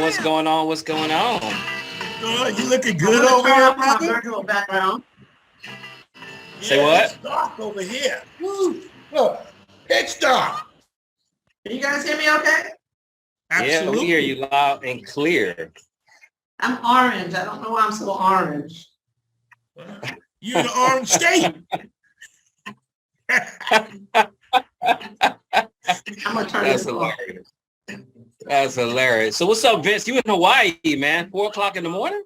What's going on? What's going on? You looking good over here, brother? Virtual background. Say what? It's dark over here. Woo. Look, pitch dark. Can you guys hear me okay? Absolutely. Yeah, we hear you loud and clear. I'm orange. I don't know why I'm so orange. You're in the orange state. I'm gonna turn That's this off. hilarious. That's hilarious. So what's up, Vince? You in Hawaii, man? 4 o'clock in the morning?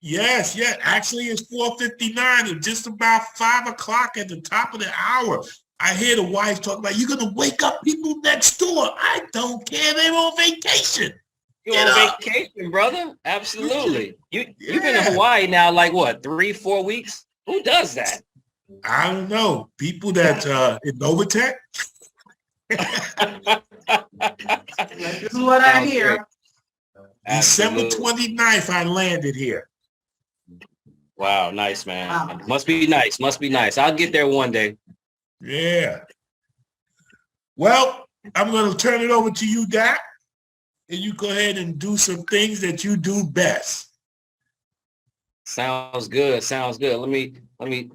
Yes. Actually, it's 4:59 and just about 5 o'clock at the top of the hour. I hear the wife talk about, you're going to wake up people next door. I don't care. They're on vacation. You're on vacation, brother. Absolutely. You've been in Hawaii now, like what, 3-4 weeks? Who does that? I don't know. People that in Novatech. This is what I hear. December 29th, I landed here. Wow, nice, man. Wow. Must be nice. Must be nice. I'll get there one day. Yeah. Well, I'm going to turn it over to you, Dak, and you go ahead and do some things that you do best. Sounds good. Sounds good. Let me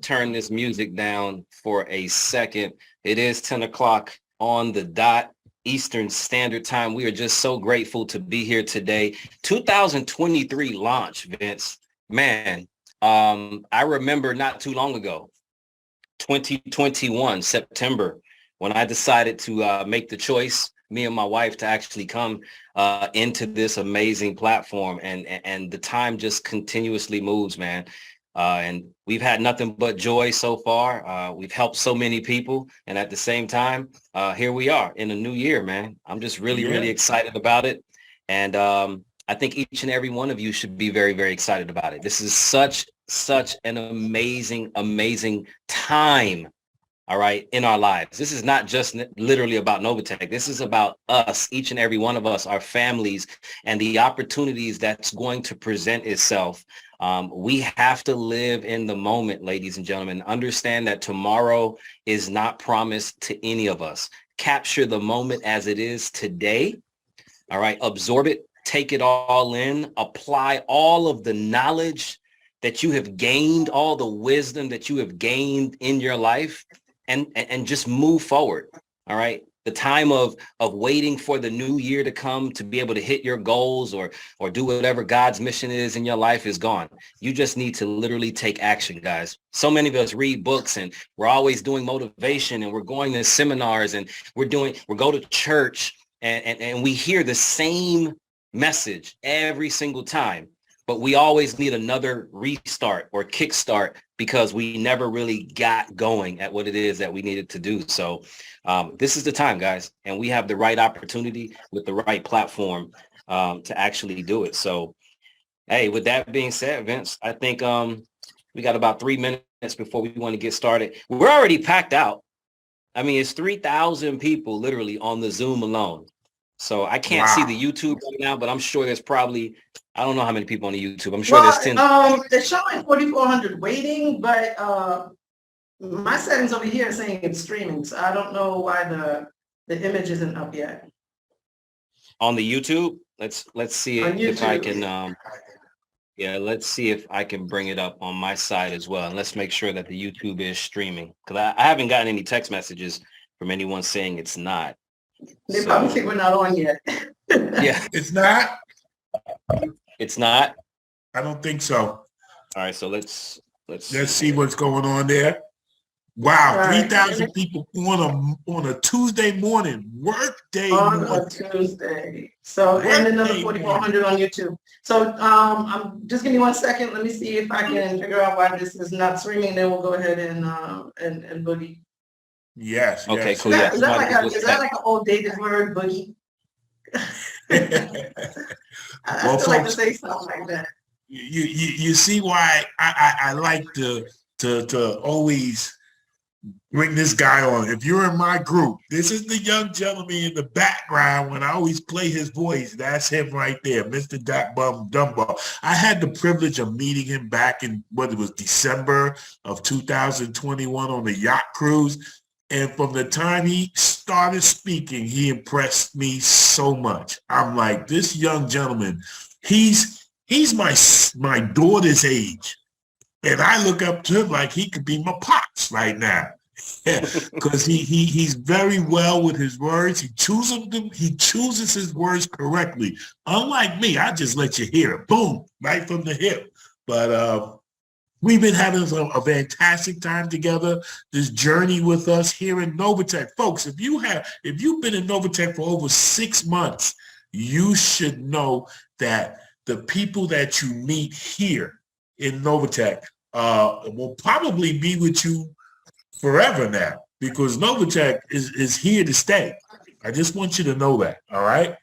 turn this music down for a second. It is 10 o'clock on the dot, Eastern Standard Time. We are just so grateful to be here today. 2023 launch, Vince. Man, I remember not too long ago, 2021, September, when I decided to make the choice, me and my wife, to actually come into this amazing platform. And the time just continuously moves, man. And we've had nothing but joy so far. We've helped so many people. And at the same time, here we are in a new year, man. I'm just really excited about it. And I think each and every one of you should be very, very excited about it. This is such an amazing time, all right, in our lives. This is not just literally about Novatech. This is about us, each and every one of us, our families, and the opportunities that's going to present itself. We have to live in the moment, ladies and gentlemen. Understand that tomorrow is not promised to any of us. Capture the moment as it is today, all right? Absorb it, take it all in, apply all of the knowledge that you have gained, all the wisdom that you have gained in your life, and just move forward. All right. The time of waiting for the new year to come to be able to hit your goals or do whatever God's mission is in your life is gone. You just need to literally take action, guys. So many of us read books and we're always doing motivation and we're going to seminars and we go to church and we hear the same message every single time. But we always need another restart or kickstart because we never really got going at what it is that we needed to do. So this is the time, guys, and we have the right opportunity with the right platform to actually do it. So, hey, with that being said, Vince, I think we got about 3 minutes before we want to get started. We're already packed out. I mean, it's 3,000 people literally on the Zoom alone. So I can't see the YouTube right now, but I'm sure there's probably, I don't know how many people on the YouTube. I'm sure there's 10. They're showing 4,400 waiting, but my settings over here are saying it's streaming. So I don't know why the image isn't up yet. On the YouTube, let's see if I can, let's see if I can bring it up on my side as well. And let's make sure that the YouTube is streaming because I haven't gotten any text messages from anyone saying it's not. They probably think we're not on yet. Yeah. It's not? It's not? I don't think so. All right, so let's see what's going on there. Wow, Right. 3,000 people on a Tuesday morning, work day On morning. a Tuesday. So, and another 4,400 on YouTube. So, I'm just give me 1 second. Let me see if I can figure out why this is not streaming. Then we'll go ahead and boogie. Yes. Okay, yes. cool. Is that like an old dated word, boogie? I still like to say something like that. You see why I like to always bring this guy on. If you're in my group, this is the young gentleman in the background when I always play his voice. That's him right there, Mr. Dak Dumbo. I had the privilege of meeting him back in December of 2021 on the yacht cruise. And from the time he started speaking, he impressed me so much. I'm like, this young gentleman, he's my daughter's age. And I look up to him like he could be my pops right now. Because he's very well with his words. He chooses his words correctly. Unlike me, I just let you hear it. Boom, right from the hip. But we've been having a fantastic time together. This journey with us here in Novatech. Folks, if you've been in Novatech for over 6 months, you should know that the people that you meet here in Novatech will probably be with you forever now, because Novatech is here to stay. I just want you to know that. All right.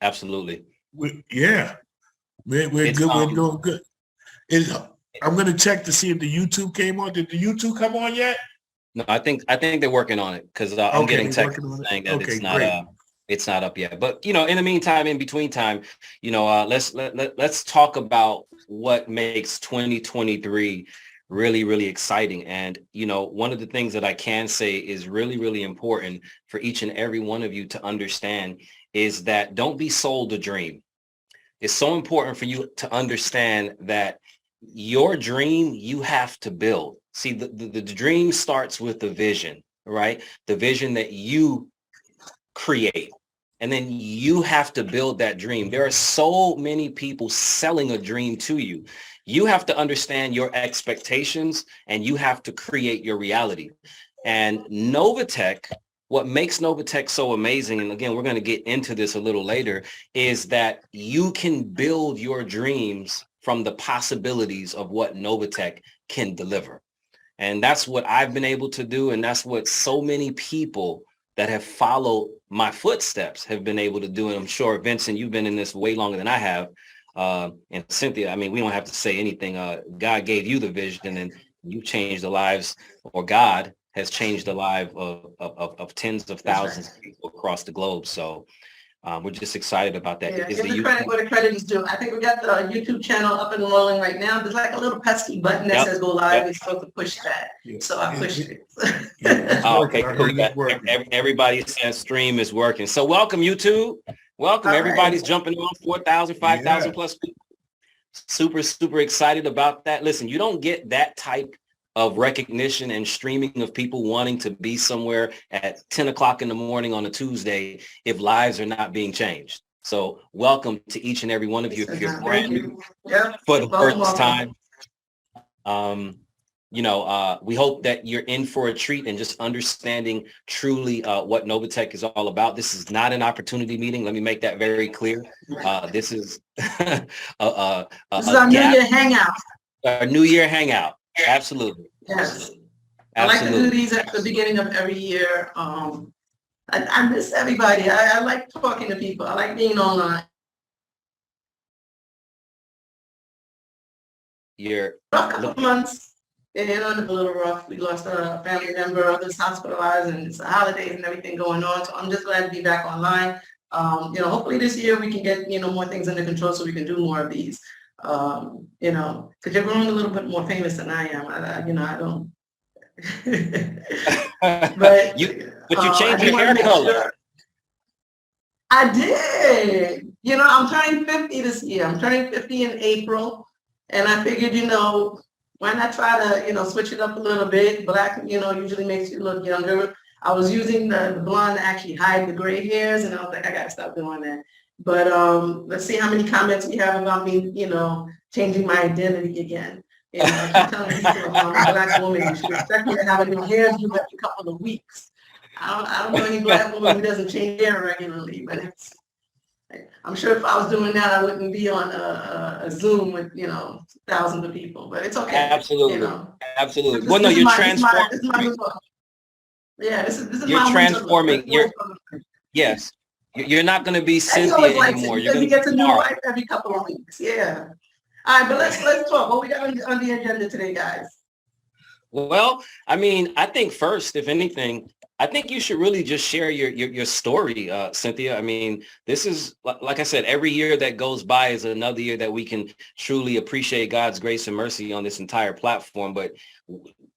Absolutely. We're good. We're doing good. I'm going to check to see if the YouTube came on. Did the YouTube come on yet? No, I think they're working on it, because I'm getting text saying that it's not up yet. But in the meantime, in between time, let's talk about what makes 2023 really, really exciting. And one of the things that I can say is really, really important for each and every one of you to understand is that don't be sold a dream. It's so important for you to understand that your dream, you have to build. See, the dream starts with the vision, right? The vision that you create. And then you have to build that dream. There are so many people selling a dream to you. You have to understand your expectations, and you have to create your reality. And Novatech, what makes Novatech so amazing, and again, we're going to get into this a little later, is that you can build your dreams from the possibilities of what Novatech can deliver. And that's what I've been able to do. And that's what so many people that have followed my footsteps have been able to do. And I'm sure, Vincent, you've been in this way longer than I have. And Cynthia, I mean, we don't have to say anything. God gave you the vision, and you changed the lives, or God has changed the life of tens of thousands of people across the globe. So we're just excited about that. Yeah, give the credit where the credit is due. I think we got the YouTube channel up and rolling right now. There's like a little pesky button that says go live. We're supposed to push that. So I pushed it. Okay, cool. Everybody says stream is working. So welcome, YouTube. Welcome. Everybody's jumping on 4,000, 5,000 plus people. Super, super excited about that. Listen, you don't get that type of recognition and streaming of people wanting to be somewhere at 10 o'clock in the morning on a Tuesday if lives are not being changed. So welcome to each and every one of you. If you're brand new for the first time, we hope that you're in for a treat and just understanding truly what Novatech is all about. This is not an opportunity meeting. Let me make that very clear. This is this is our New Year hangout. Our New Year hangout. Absolutely. Yes. I like to do these at the beginning of every year. I miss everybody. I like talking to people. I like being online. A couple of months. It was a little rough. We lost a family member, others hospitalized, and it's the holidays and everything going on. So I'm just glad to be back online. Hopefully this year we can get, more things under control so we can do more of these. Because you're growing a little bit more famous than I am. I don't. but you changed your hair color. Sure. I did. I'm turning 50 this year. I'm turning 50 in April, and I figured, why not try to, switch it up a little bit? Black, usually makes you look younger. I was using the blonde to actually hide the gray hairs, and I was like, I gotta stop doing that. But let's see how many comments we have about me, changing my identity again. I keep telling people I'm a Black woman. You should expect me to have a new hairdo every couple of weeks. I don't know any Black woman who doesn't change hair regularly, but I'm sure if I was doing that, I wouldn't be on a Zoom with, thousands of people. But it's okay. Absolutely. Absolutely. Well, no, you're transforming. Yeah, this is you're transforming. Yes. You're not going to be Cynthia anymore. You're going to get a new life every couple of weeks. Yeah. All right, but let's talk. What we got on the agenda today, guys? Well, I think first, if anything, I think you should really just share your story, Cynthia. This is, like I said, every year that goes by is another year that we can truly appreciate God's grace and mercy on this entire platform. But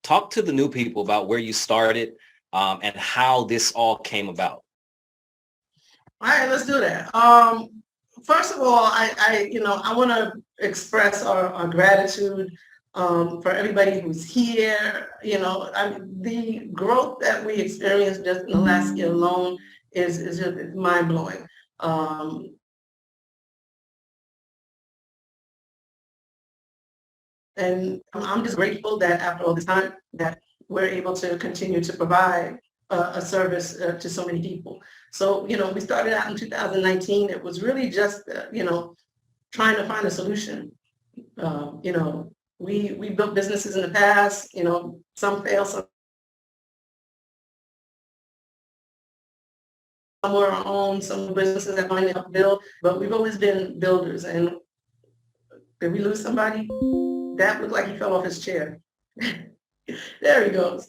talk to the new people about where you started, and how this all came about. All right, let's do that. First of all, I want to express our gratitude for everybody who's here. The growth that we experienced just in the last year alone is just mind blowing. And I'm just grateful that after all this time that we're able to continue to provide a service to so many people. So, we started out in 2019. It was really just, trying to find a solution. We built businesses in the past, some fail, some were our own, some businesses that might not build, but we've always been builders. And did we lose somebody? That looked like he fell off his chair. There he goes.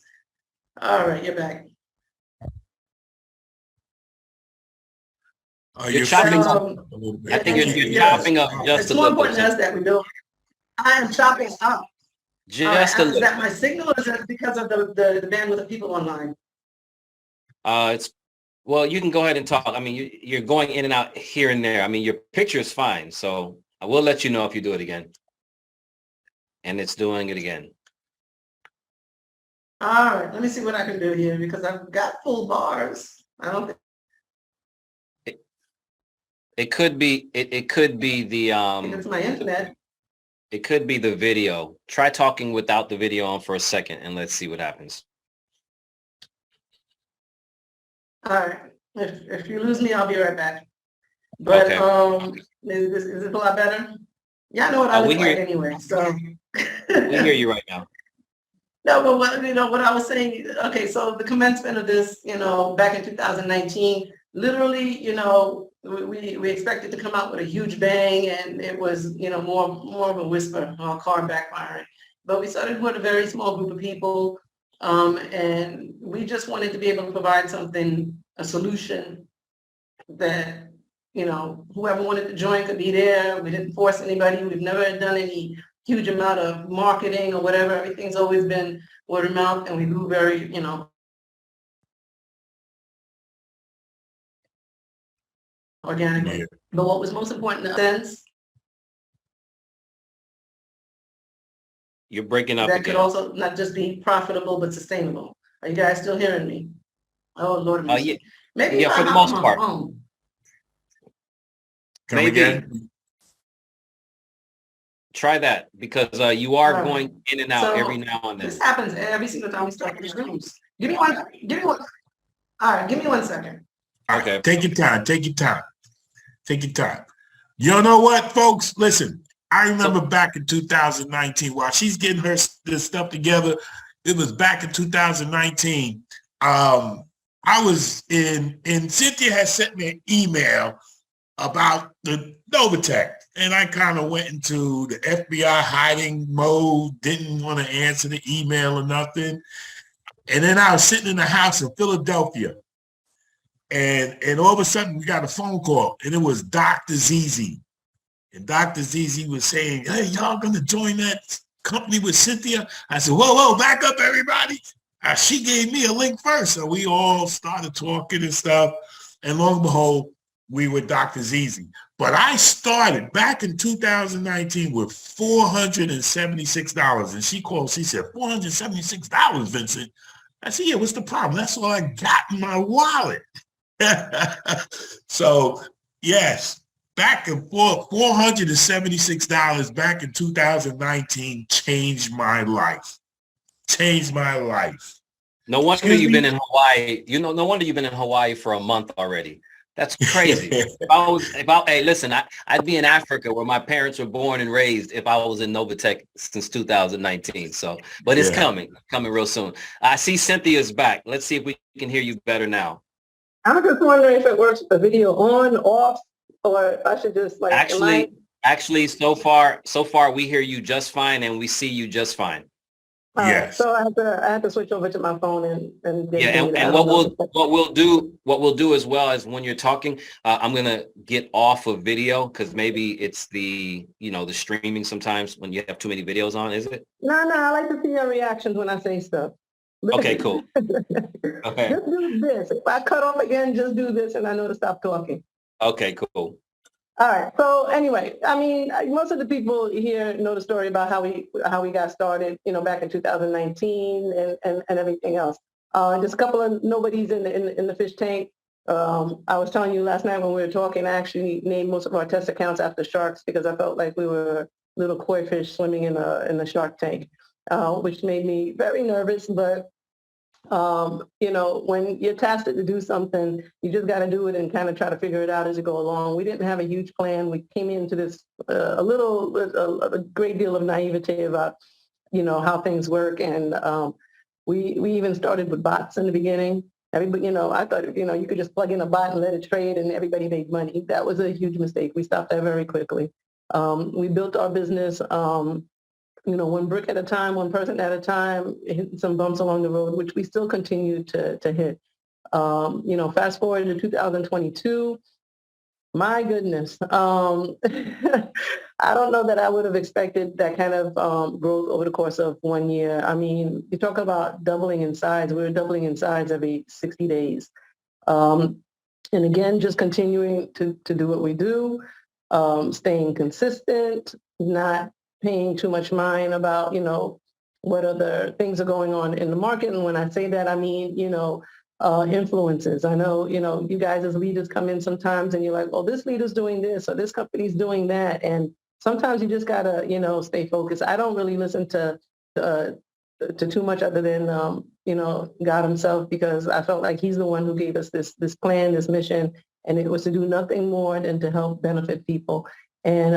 All right, you're back. You're chopping up. I think you're chopping up just a little bit. It's more important to us that we build. I am chopping up. Just a little. Is that my signal, or is it because of the bandwidth of people online? Well, you can go ahead and talk. I mean, you're going in and out here and there. I mean, your picture is fine, so I will let you know if you do it again. And it's doing it again. All right, let me see what I can do here because I've got full bars. I don't think it could be it could be the it's my internet. It could be the video. Try talking without the video on for a second and let's see what happens. All right. If you lose me, I'll be right back. But okay. Is it a lot better? Yeah, I know what I look like anyway. So we hear you right now. No, but what I was saying, okay, so the commencement of this, back in 2019, literally, we expected to come out with a huge bang, and it was, more of a whisper, car backfiring. But we started with a very small group of people, and we just wanted to be able to provide something, a solution that, whoever wanted to join could be there. We didn't force anybody. We've never done any huge amount of marketing or whatever. Everything's always been word of mouth, and we grew very, organically. Yeah. But what was most important in a sense, you're breaking up that again. Could also not just be profitable, but sustainable. Are you guys still hearing me? Oh, Lord. Yeah. Maybe for the most part. Maybe. Try that because you are going in and out every now and then. This happens every single time we start these rooms. Give me one. All right, give me 1 second. Okay. Take your time. You know what, folks? Listen, I remember back in 2019 while she's getting this stuff together. It was back in 2019. I was and Cynthia had sent me an email about the Novatech. And I kind of went into the FBI hiding mode, didn't want to answer the email or nothing. And then I was sitting in the house in Philadelphia. And all of a sudden, we got a phone call, and it was Dr. ZZ. And Dr. ZZ was saying, hey, y'all going to join that company with Cynthia? I said, whoa, back up, everybody. She gave me a link first. So we all started talking and stuff. And lo and behold, we were Dr. ZZ. But I started back in 2019 with $476. And she called, she said, $476, Vincent. I said, yeah, what's the problem? That's all I got in my wallet. So, yes, back and forth, $476 back in 2019 changed my life. No wonder you've been in Hawaii. No wonder you've been in Hawaii for a month already. That's crazy. Hey, listen, I'd be in Africa where my parents were born and raised if I was in Novatech since 2019. So, but it's coming real soon. I see Cynthia's back. Let's see if we can hear you better now. I'm just wondering if it works with the video on, off, or I should just like. Actually, so far we hear you just fine and we see you just fine. Yes. So I have to switch over to my phone and what we'll do as well as when you're talking, I'm gonna get off of video because maybe it's the the streaming sometimes when you have too many videos on, is it? No, I like to see your reactions when I say stuff. Okay, cool. Okay. Just do this. If I cut off again, just do this, and I know to stop talking. Okay, cool. All right. So anyway, I mean, most of the people here know the story about how we got started, back in 2019 and everything else. Just a couple of nobodies in the fish tank. I was telling you last night when we were talking, I actually named most of our test accounts after sharks because I felt like we were little koi fish swimming in a shark tank, which made me very nervous. But when you're tasked to do something, you just got to do it and kind of try to figure it out as you go along. We didn't have a huge plan. We came into this a great deal of naivete about, how things work. And we even started with bots in the beginning. Everybody, I thought, you could just plug in a bot and let it trade and everybody made money. That was a huge mistake. We stopped that very quickly. We built our business, one brick at a time, one person at a time, hitting some bumps along the road, which we still continue to hit. Fast forward to 2022, my goodness. I don't know that I would have expected that kind of growth over the course of 1 year. I mean, you talk about doubling in size. We were doubling in size every 60 days. And again, just continuing to do what we do, staying consistent, not paying too much mind about, what other things are going on in the market. And when I say that, I mean, influences. I know, you guys as leaders come in sometimes and you're like, well, this leader's doing this or this company's doing that. And sometimes you just gotta, stay focused. I don't really listen to too much other than, God himself, because I felt like he's the one who gave us this plan, this mission, and it was to do nothing more than to help benefit people. And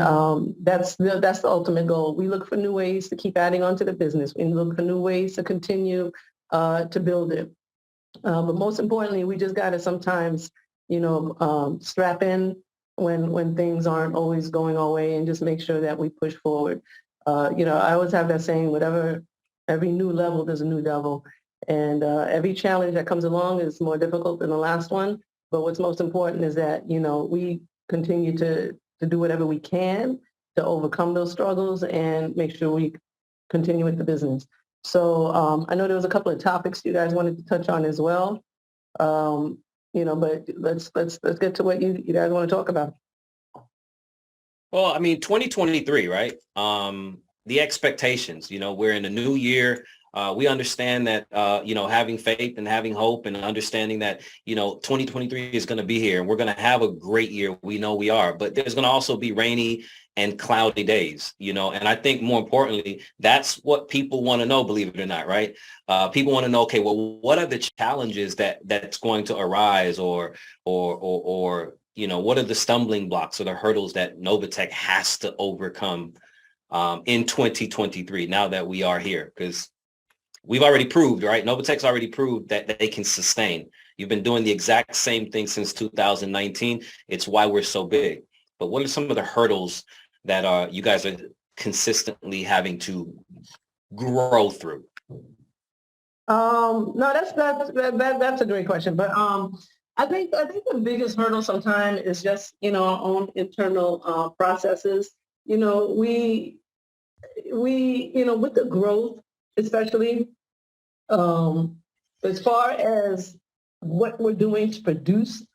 that's the ultimate goal. We look for new ways to keep adding on to the business. We look for new ways to continue to build it. But most importantly, we just got to sometimes, strap in when things aren't always going our way and just make sure that we push forward. I always have that saying, every new level, there's a new devil. And every challenge that comes along is more difficult than the last one. But what's most important is that, we continue to do whatever we can to overcome those struggles and make sure we continue with the business. So I know there was a couple of topics you guys wanted to touch on as well, but let's get to what you guys want to talk about. Well, I mean, 2023, right? The expectations, we're in a new year. We understand that, having faith and having hope and understanding that, 2023 is going to be here and we're going to have a great year. We know we are, but there's going to also be rainy and cloudy days, and I think more importantly, that's what people want to know, believe it or not, right? People want to know, okay, well, what are the challenges that's going to arise or what are the stumbling blocks or the hurdles that Novatech has to overcome in 2023 now that we are here? Because we've already proved, right? Novatech's already proved that they can sustain. You've been doing the exact same thing since 2019. It's why we're so big. But what are some of the hurdles that you guys are consistently having to grow through? No, that's a great question. But I think the biggest hurdle sometimes is just, our own internal processes. We with the growth, especially as far as what we're doing to produce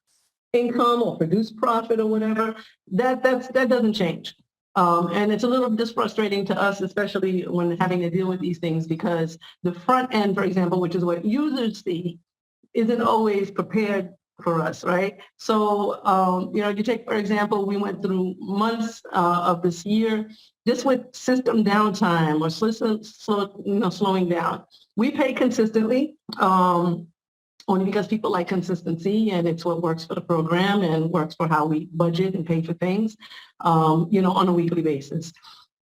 income or produce profit or whatever, that doesn't change. And it's a little just frustrating to us, especially when having to deal with these things, because the front end, for example, which is what users see, isn't always prepared for us, right? So, you take, for example, we went through months of this year just with system downtime or slowing down. We pay consistently, only because people like consistency, and it's what works for the program and works for how we budget and pay for things, on a weekly basis.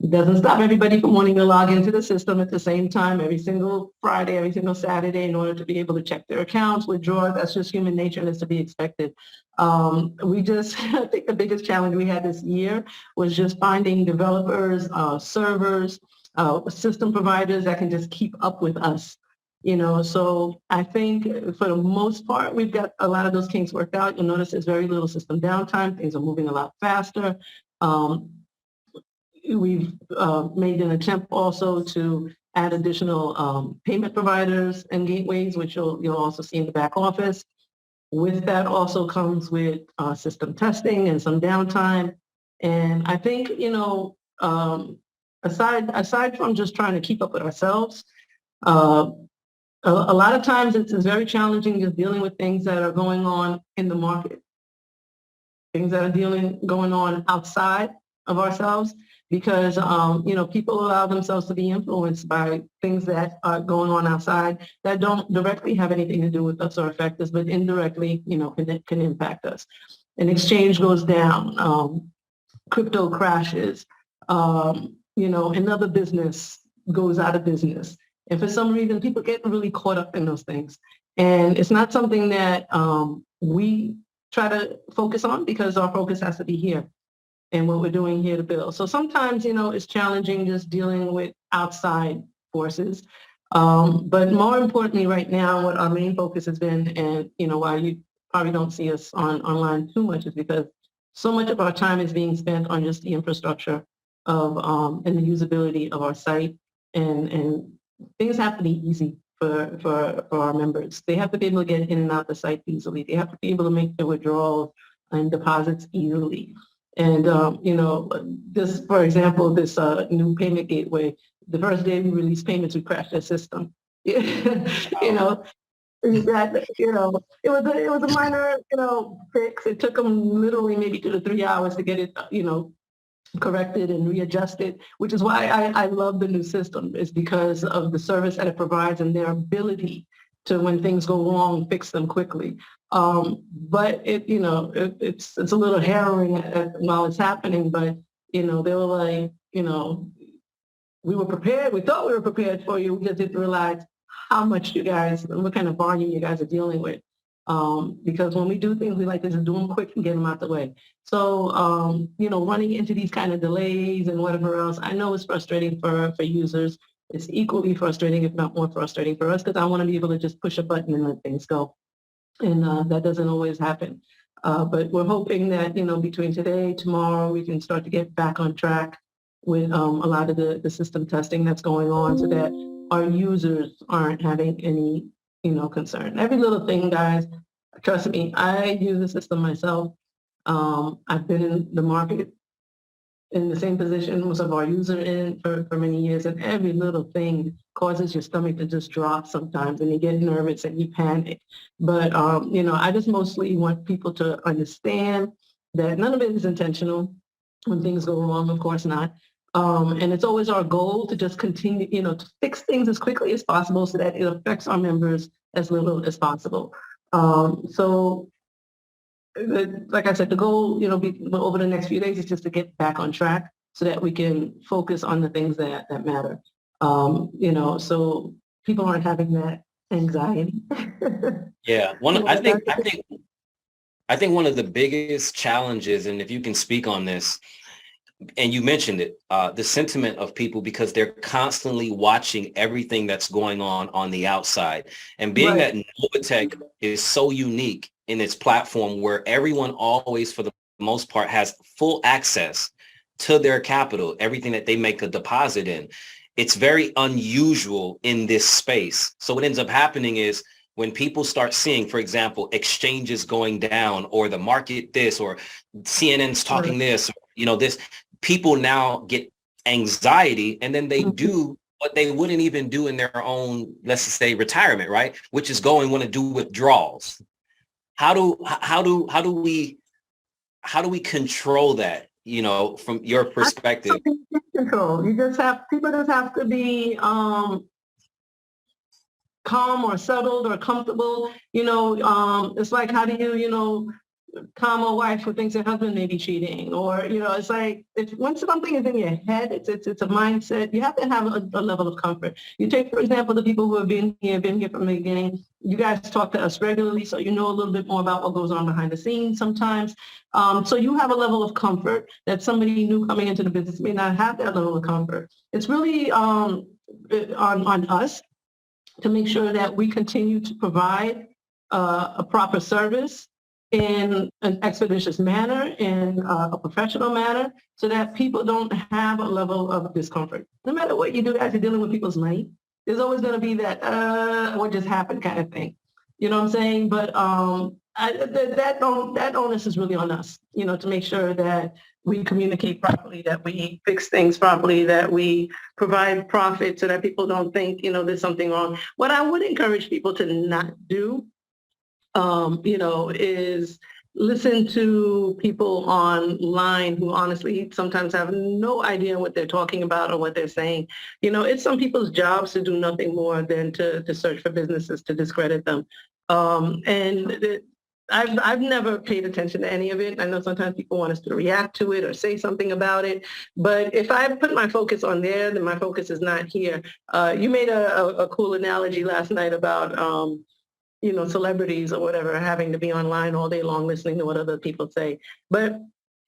It doesn't stop everybody from wanting to log into the system at the same time every single Friday, every single Saturday in order to be able to check their accounts, withdraw. That's just human nature and it's to be expected. I think the biggest challenge we had this year was just finding developers, servers, system providers that can just keep up with us. So I think for the most part, we've got a lot of those kinks worked out. You'll notice there's very little system downtime. Things are moving a lot faster. We've made an attempt also to add additional payment providers and gateways, which you'll also see in the back office. With that also comes with system testing and some downtime. And I think, aside from just trying to keep up with ourselves, a lot of times it's very challenging just dealing with things that are going on in the market, things that are going on outside of ourselves, because, people allow themselves to be influenced by things that are going on outside that don't directly have anything to do with us or affect us, but indirectly, can impact us. An exchange goes down, crypto crashes, another business goes out of business. And for some reason, people get really caught up in those things. And it's not something that we try to focus on, because our focus has to be here and what we're doing here to build. So sometimes, it's challenging just dealing with outside forces. But more importantly, right now, what our main focus has been, and, why you probably don't see us online too much, is because so much of our time is being spent on just the infrastructure of and the usability of our site. And things have to be easy for our members. They have to be able to get in and out the site easily. They have to be able to make their withdrawals and deposits easily. And, this, for example, this new payment gateway, the first day we released payments, we crashed their system. It was a minor, fix. It took them literally maybe 2 to 3 hours to get it, corrected and readjusted, which is why I love the new system, is because of the service that it provides and their ability to, when things go wrong, fix them quickly. But it's a little harrowing while it's happening, but, they were like, we were prepared. We thought we were prepared for you. We just didn't realize how much what kind of volume you guys are dealing with. Because when we do things, we like to just do them quick and get them out the way. So, running into these kind of delays and whatever else, I know it's frustrating for users. It's equally frustrating, if not more frustrating for us, because I want to be able to just push a button and let things go. And that doesn't always happen. But we're hoping that, between today, tomorrow, we can start to get back on track with a lot of the system testing that's going on, so that our users aren't having any, concern. Every little thing, guys, trust me, I use the system myself. I've been in the market in the same position most of our users in for many years, and every little thing causes your stomach to just drop sometimes, and you get nervous and you panic. But, I just mostly want people to understand that none of it is intentional. When things go wrong, of course not. And it's always our goal to just continue, to fix things as quickly as possible so that it affects our members as little as possible. So, like I said, the goal, over the next few days is just to get back on track so that we can focus on the things that matter. So people aren't having that anxiety. Yeah, I think one of the biggest challenges, and if you can speak on this, and you mentioned it, the sentiment of people, because they're constantly watching everything that's going on the outside. And being Right. that Novatech is so unique in its platform, where everyone always, for the most part, has full access to their capital, everything that they make a deposit in. It's very unusual in this space. So what ends up happening is, when people start seeing, for example, exchanges going down, or the market this, or CNN's talking this, this, people now get anxiety, and then they do what they wouldn't even do in their own, let's say, retirement, right? Which is want to do withdrawals. How do we control that, from your perspective? Control. People just have to be calm or settled or comfortable. It's like, how do you, calm a wife who thinks her husband may be cheating? Or, it's like, once something is in your head, it's a mindset. You have to have a level of comfort. You take, for example, the people who have been here from the beginning. You guys talk to us regularly, so you know a little bit more about what goes on behind the scenes sometimes. So you have a level of comfort that somebody new coming into the business may not have that level of comfort. It's really on us to make sure that we continue to provide a proper service in an expeditious manner, in a professional manner, so that people don't have a level of discomfort. No matter what you do as you're dealing with people's money, there's always going to be that, what just happened kind of thing. You know what I'm saying? But that onus is really on us, to make sure that we communicate properly, that we fix things properly, that we provide profit so that people don't think, there's something wrong. What I would encourage people to not do, is listen to people online who honestly sometimes have no idea what they're talking about or what they're saying. It's some people's jobs to do nothing more than to search for businesses to discredit them. I've never paid attention to any of it. I know sometimes people want us to react to it or say something about it, but if I put my focus on there, then my focus is not here. You made a cool analogy last night about celebrities or whatever, having to be online all day long listening to what other people say. But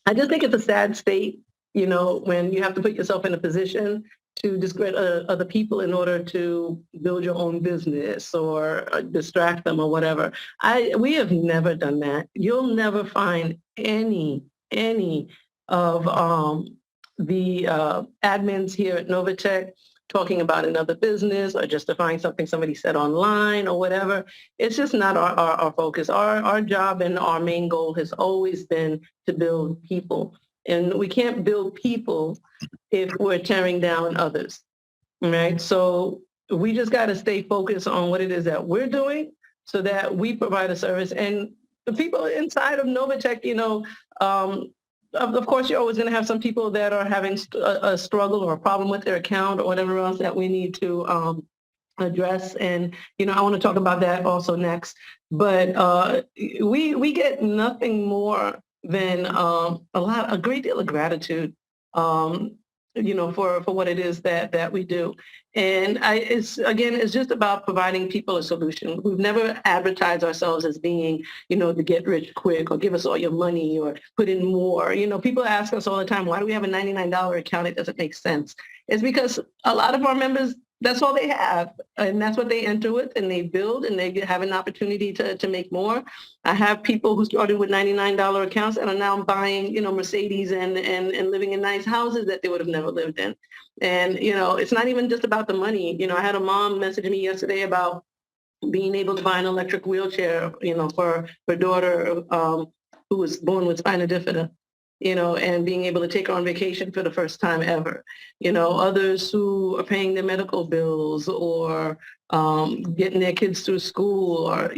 I just think it's a sad state, when you have to put yourself in a position to discredit other people in order to build your own business or distract them or whatever. We have never done that. You'll never find any of the admins here at Novatech talking about another business or justifying something somebody said online or whatever. It's just not our focus. Our job and our main goal has always been to build people. And we can't build people if we're tearing down others, right? So we just got to stay focused on what it is that we're doing so that we provide a service. And the people inside of Novatech, of course, you're always going to have some people that are having a struggle or a problem with their account or whatever else that we need to address. And, I want to talk about that also next. But we get nothing more than a great deal of gratitude, for what it is that we do. And it's just about providing people a solution. We've never advertised ourselves as being, the get rich quick or give us all your money or put in more. People ask us all the time, why do we have a $99 account? It doesn't make sense. It's because a lot of our members, that's all they have. And that's what they enter with and they build and they have an opportunity to make more. I have people who started with $99 accounts and are now buying, Mercedes and living in nice houses that they would have never lived in. And, it's not even just about the money. I had a mom message me yesterday about being able to buy an electric wheelchair, for her daughter who was born with spina bifida, and being able to take her on vacation for the first time ever. Others who are paying their medical bills or getting their kids through school or,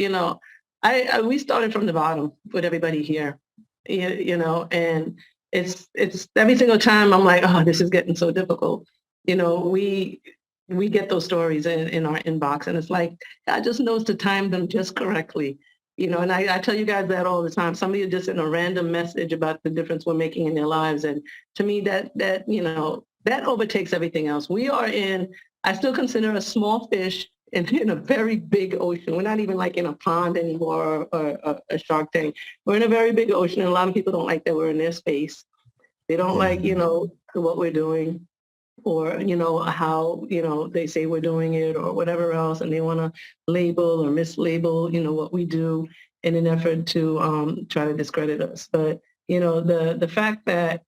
we started from the bottom with everybody here, and it's every single time I'm like, oh, this is getting so difficult. We get those stories in our inbox and it's like, God just knows to time them just correctly. And I tell you guys that all the time. Somebody just in a random message about the difference we're making in their lives. And to me, that overtakes everything else. I still consider a small fish in a very big ocean. We're not even like in a pond anymore or a shark tank. We're in a very big ocean. And a lot of people don't like that we're in their space. They don't like, what we're doing or, how, they say we're doing it or whatever else. And they want to label or mislabel, what we do in an effort to try to discredit us. But, the fact that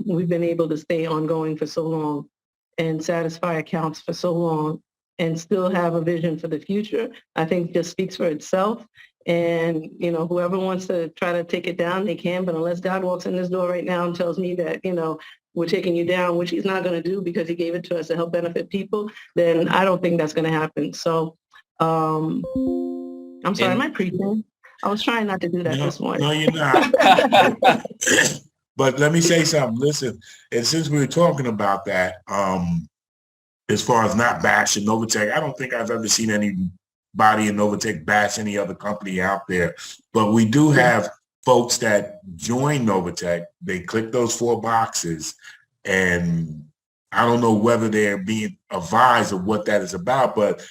we've been able to stay ongoing for so long and satisfy accounts for so long and still have a vision for the future, I think just speaks for itself. And, whoever wants to try to take it down, they can. But unless God walks in this door right now and tells me that, we're taking you down, which he's not going to do because he gave it to us to help benefit people, then I don't think that's going to happen. So I'm sorry, am I preaching? I was trying not to do that this morning. No, you're not. But let me say something. Listen, and since we were talking about that, as far as not bashing Novatech, I don't think I've ever seen anybody in Novatech bash any other company out there. But we do have folks that join Novatech. They click those 4 boxes, and I don't know whether they're being advised of what that is about, but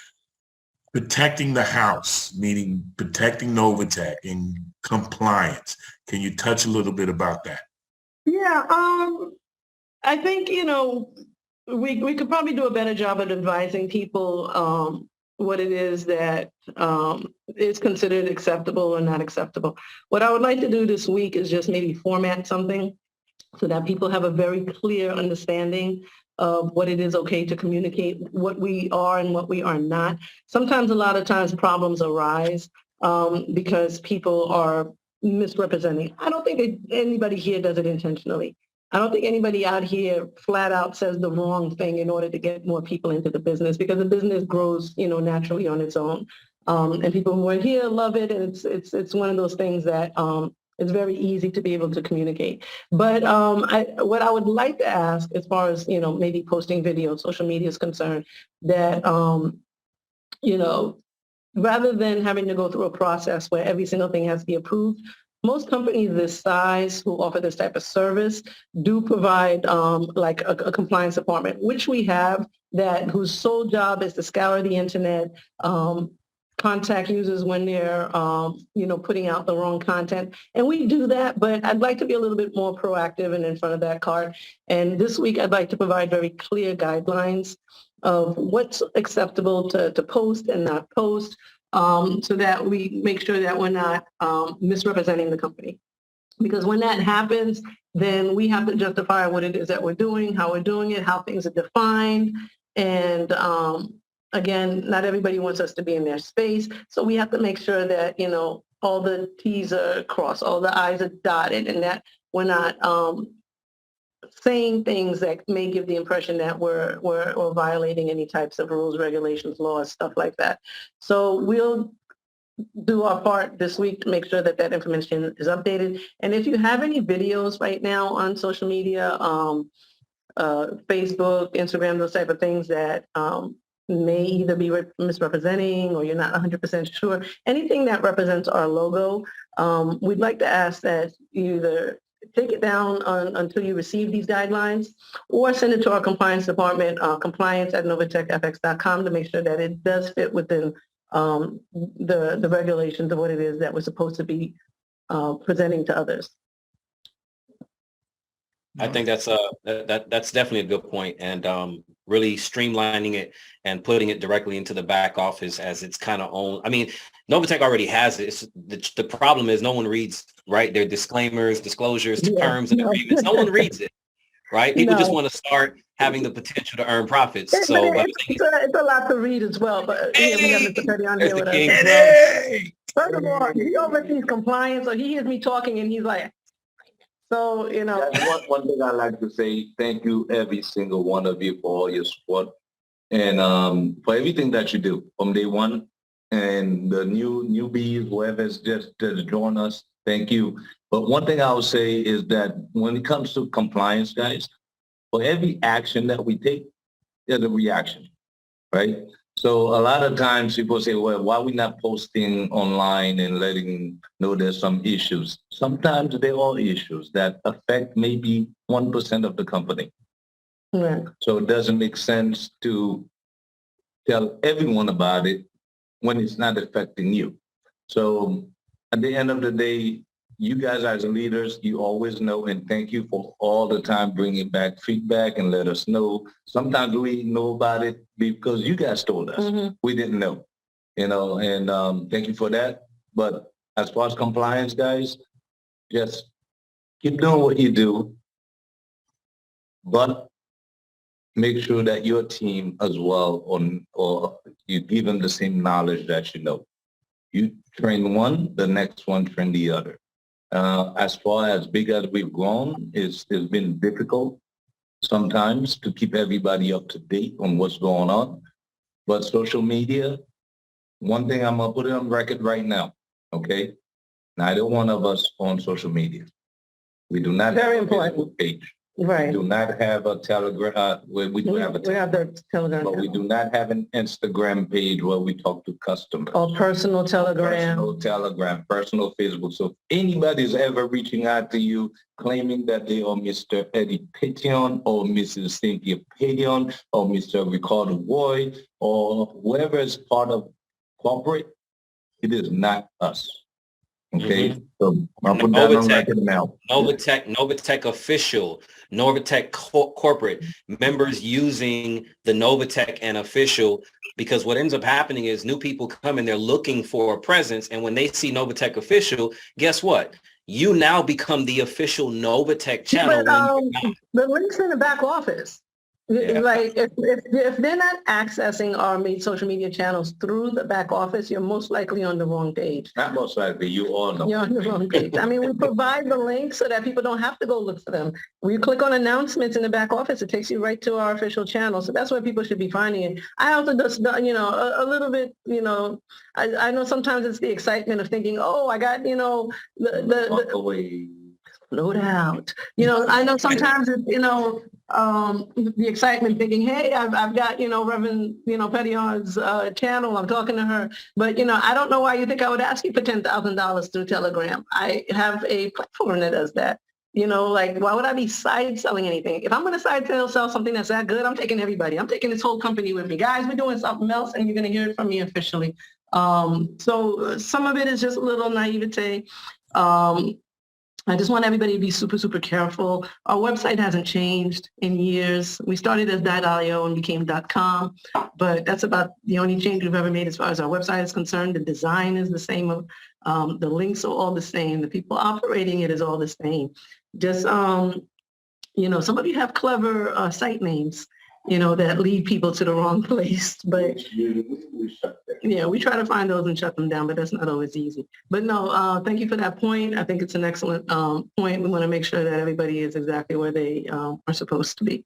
protecting the house, meaning protecting Novatech and compliance. Can you touch a little bit about that? Yeah, I think, we could probably do a better job at advising people what it is that is considered acceptable or not acceptable. What I would like to do this week is just maybe format something so that people have a very clear understanding of what it is okay to communicate, what we are and what we are not. Sometimes, a lot of times, problems arise because people are misrepresenting. I don't think anybody here does it intentionally. I don't think anybody out here flat out says the wrong thing in order to get more people into the business, because the business grows, naturally on its own. And people who are here love it, and it's one of those things that it's very easy to be able to communicate. But what I would like to ask, as far as maybe posting videos, social media is concerned, that rather than having to go through a process where every single thing has to be approved, most companies this size who offer this type of service do provide like a compliance department, which we have, whose sole job is to scour the internet, contact users when they're, putting out the wrong content. And we do that, but I'd like to be a little bit more proactive and in front of that cart. And this week, I'd like to provide very clear guidelines of what's acceptable to post and not post, so that we make sure that we're not misrepresenting the company. Because when that happens, then we have to justify what it is that we're doing, how we're doing it, how things are defined. And again, not everybody wants us to be in their space. So we have to make sure that, all the T's are crossed, all the I's are dotted, and that we're not saying things that may give the impression that we're violating any types of rules, regulations, laws, stuff like that. So we'll do our part this week to make sure that information is updated. And if you have any videos right now on social media, Facebook, Instagram, those type of things that may either be misrepresenting or you're not 100% sure, anything that represents our logo, we'd like to ask that you either take it down until you receive these guidelines, or send it to our compliance department, compliance@novatechfx.com, to make sure that it does fit within the regulations of what it is that we're supposed to be presenting to others. I think that's definitely a good point, and really streamlining it and putting it directly into the back office as it's kind of own. I mean, Novatech already has it. The problem is no one reads, right? Their disclaimers, disclosures, terms, and agreements. No one reads it, right? People just want to start having the potential to earn profits. It's a lot to read as well. But we have Mr. Petty on here with us. First of all, he oversees compliance, so he hears me talking and he's like, so, That's one thing I like to say, thank you, every single one of you, for all your support and for everything that you do from day one. And the newbies, whoever's just joined us, thank you. But one thing I would say is that when it comes to compliance, guys, for every action that we take, there's a reaction, right? So a lot of times people say, well, why are we not posting online and letting know there's some issues? Sometimes there are issues that affect maybe 1% of the company. Yeah. So it doesn't make sense to tell everyone about it when it's not affecting you. So at the end of the day, you guys as leaders, you always know, and thank you for all the time bringing back feedback and let us know. Sometimes we know about it because you guys told us. Mm-hmm. We didn't know, and thank you for that. But as far as compliance, guys, just keep doing what you do, but make sure that your team as well, or you give them the same knowledge that you know. You train one, the next one train the other. As far as big as we've grown, it's been difficult sometimes to keep everybody up to date on what's going on. But social media, one thing I'm going to put it on record right now, okay? Neither one of us on social media. We do not have a Facebook page. Right. We do not have a Telegram. We have the Telegram. But we do not have an Instagram page where we talk to customers. Or personal Telegram. Personal Telegram, personal Facebook. So if anybody's ever reaching out to you claiming that they are Mr. Eddie Petion or Mrs. Cynthia Petion or Mr. Ricardo Roy or whoever is part of corporate, it is not us. Okay, Mhm. so I'll put that on record now. Novatech official, Novatech corporate members using the Novatech and official, because what ends up happening is new people come and they're looking for a presence. And when they see Novatech official, guess what? You now become the official Novatech channel. But the links in the back office. Yeah. Like if they're not accessing our social media channels through the back office, you're most likely on the wrong page. Not most likely, you all know. You're on the wrong page. I mean, we provide the links so that people don't have to go look for them. When you click on announcements in the back office, it takes you right to our official channel. So that's where people should be finding it. I also just, a little bit, I know sometimes it's the excitement of thinking, oh, I got, Walk away. Load out. I know sometimes it's, the excitement thinking, hey, I've got, Reverend, Petion's channel. I'm talking to her. But, I don't know why you think I would ask you for $10,000 through Telegram. I have a platform that does that. Like, why would I be side selling anything? If I'm going to side sell something that's that good, I'm taking everybody. I'm taking this whole company with me. Guys, we're doing something else, and you're going to hear it from me officially. So some of it is just a little naivete. I just want everybody to be super, super careful. Our website hasn't changed in years. We started as .io and became .com, but that's about the only change we've ever made as far as our website is concerned. The design is the same. The links are all the same. The people operating it is all the same. Just, some of you have clever site names, that lead people to the wrong place, but yeah, we try to find those and shut them down, but that's not always easy. But no, thank you for that point. I think it's an excellent point. We want to make sure that everybody is exactly where they are supposed to be.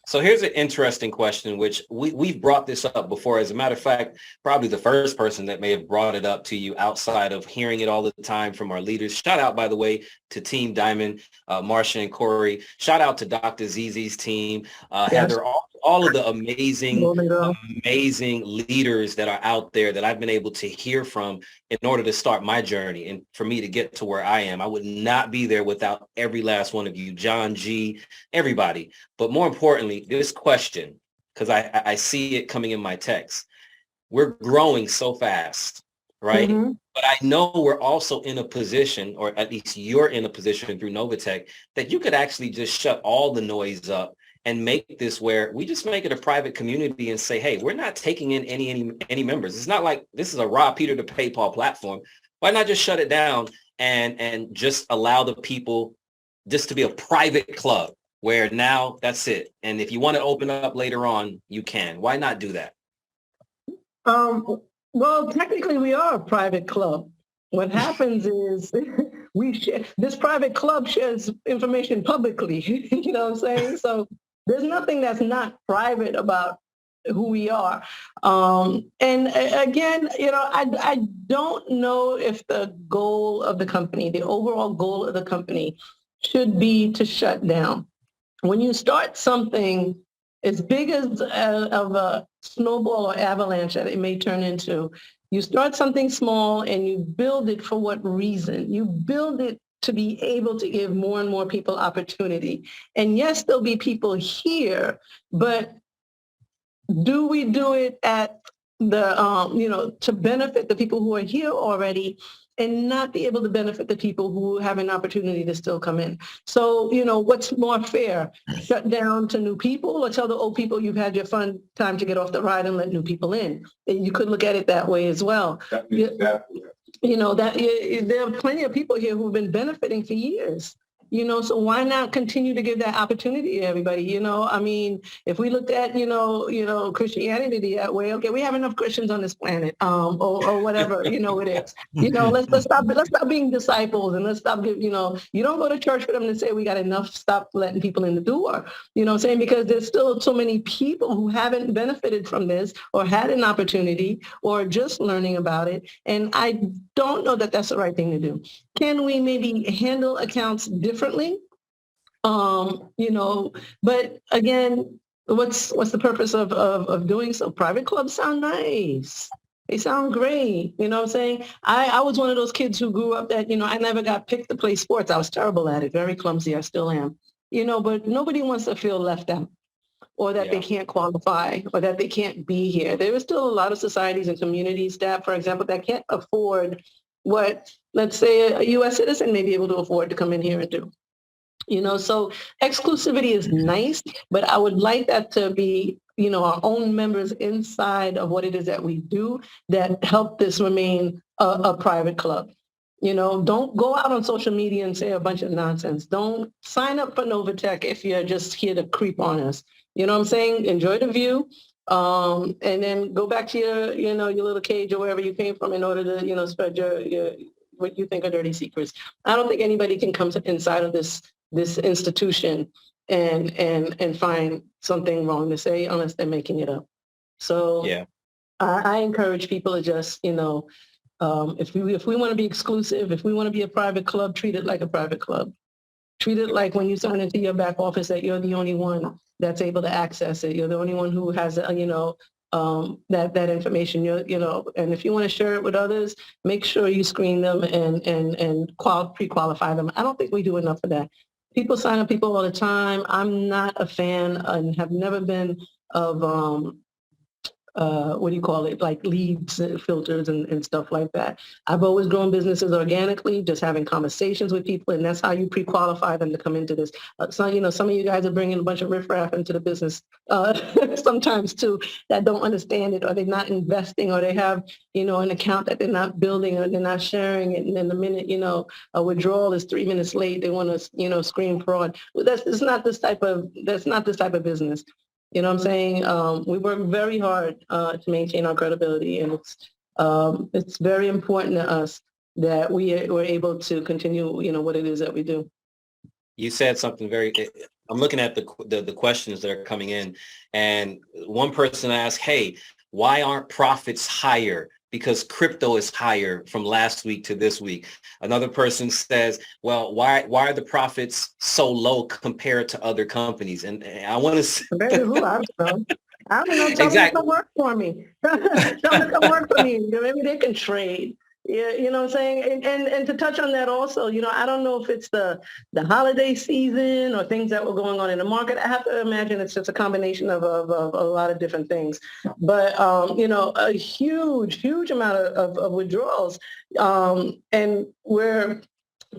So here's an interesting question, which we've brought this up before. As a matter of fact, probably the first person that may have brought it up to you outside of hearing it all the time from our leaders. Shout out, by the way, to Team Diamond, Marsha and Corey. Shout out to Dr. ZZ's team, Heather, all of the amazing leaders that are out there that I've been able to hear from in order to start my journey and for me to get to where I am. I would not be there without every last one of you, John G, everybody. But more importantly, this question, because I see it coming in my text. We're growing so fast, right? Mm-hmm. But I know we're also in a position, or at least you're in a position through Novatech, that you could actually just shut all the noise up and make this where we just make it a private community and say, hey, we're not taking in any members. It's not like this is a Rob Peter to PayPal platform. Why not just shut it down and just allow the people just to be a private club where now that's it. And if you want to open up later on, you can. Why not do that? Well, technically we are a private club. What happens is this private club shares information publicly. You know what I'm saying? So there's nothing that's not private about who we are. And again, I don't know if the goal of the company, the overall goal of the company should be to shut down. When you start something as big as of a snowball or avalanche that it may turn into, you start something small and you build it for what reason? You build it to be able to give more and more people opportunity. And yes, there'll be people here, but do we do it at the, to benefit the people who are here already and not be able to benefit the people who have an opportunity to still come in? So, what's more fair? Shut down to new people or tell the old people you've had your fun time to get off the ride and let new people in? And you could look at it that way as well. There are plenty of people here who've been benefiting for years. So why not continue to give that opportunity to everybody? I mean, if we looked at, Christianity that way, okay, we have enough Christians on this planet, or whatever, it is. Let's stop being disciples and let's stop, you don't go to church for them to say we got enough, stop letting people in the door, saying, because there's still so many people who haven't benefited from this or had an opportunity or just learning about it. And I don't know that that's the right thing to do. Can we maybe handle accounts differently? But again, what's the purpose of doing so? Private clubs sound nice. They sound great. You know what I'm saying? I was one of those kids who grew up that, I never got picked to play sports. I was terrible at it, very clumsy. I still am. But nobody wants to feel left out or that they can't qualify or that they can't be here. There is still a lot of societies and communities that, for example, that can't afford what let's say a U.S. citizen may be able to afford to come in here and do. So exclusivity is nice, but I would like that to be, our own members inside of what it is that we do that help this remain a private club. Don't go out on social media and say a bunch of nonsense. Don't sign up for Novatech if you're just here to creep on us. You know what I'm saying? Enjoy the view. And then go back to your little cage or wherever you came from in order to, spread your what you think are dirty secrets. I don't think anybody can come inside of this institution and find something wrong to say unless they're making it up. So yeah, I encourage people to just, if we want to be exclusive, if we want to be a private club, treat it like a private club. Treat it like when you sign into your back office that you're the only one that's able to access it. You're the only one who has, that information. And if you want to share it with others, make sure you screen them and pre-qualify them. I don't think we do enough of that. People sign up people all the time. I'm not a fan and have never been of like leads filters and stuff like that. I've always grown businesses organically, just having conversations with people, and that's how you pre-qualify them to come into this. So, some of you guys are bringing a bunch of riffraff into the business sometimes too that don't understand it, or they're not investing, or they have, an account that they're not building, or they're not sharing it, and then the minute, a withdrawal is 3 minutes late, they want to, scream fraud. That's not this type of business. You know what I'm saying? We work very hard to maintain our credibility, and it's very important to us that we're able to continue, what it is that we do. You said something I'm looking at the questions that are coming in, and one person asked, hey, why aren't profits higher? Because crypto is higher from last week to this week. Another person says, well, why are the profits so low compared to other companies? And I want to say, I don't know. Tell them to come work for me. Tell them to come work for me. Maybe they can trade. Yeah, you know what I'm saying? And to touch on that also, I don't know if it's the holiday season or things that were going on in the market. I have to imagine it's just a combination of a lot of different things. But, a huge amount of withdrawals. And we're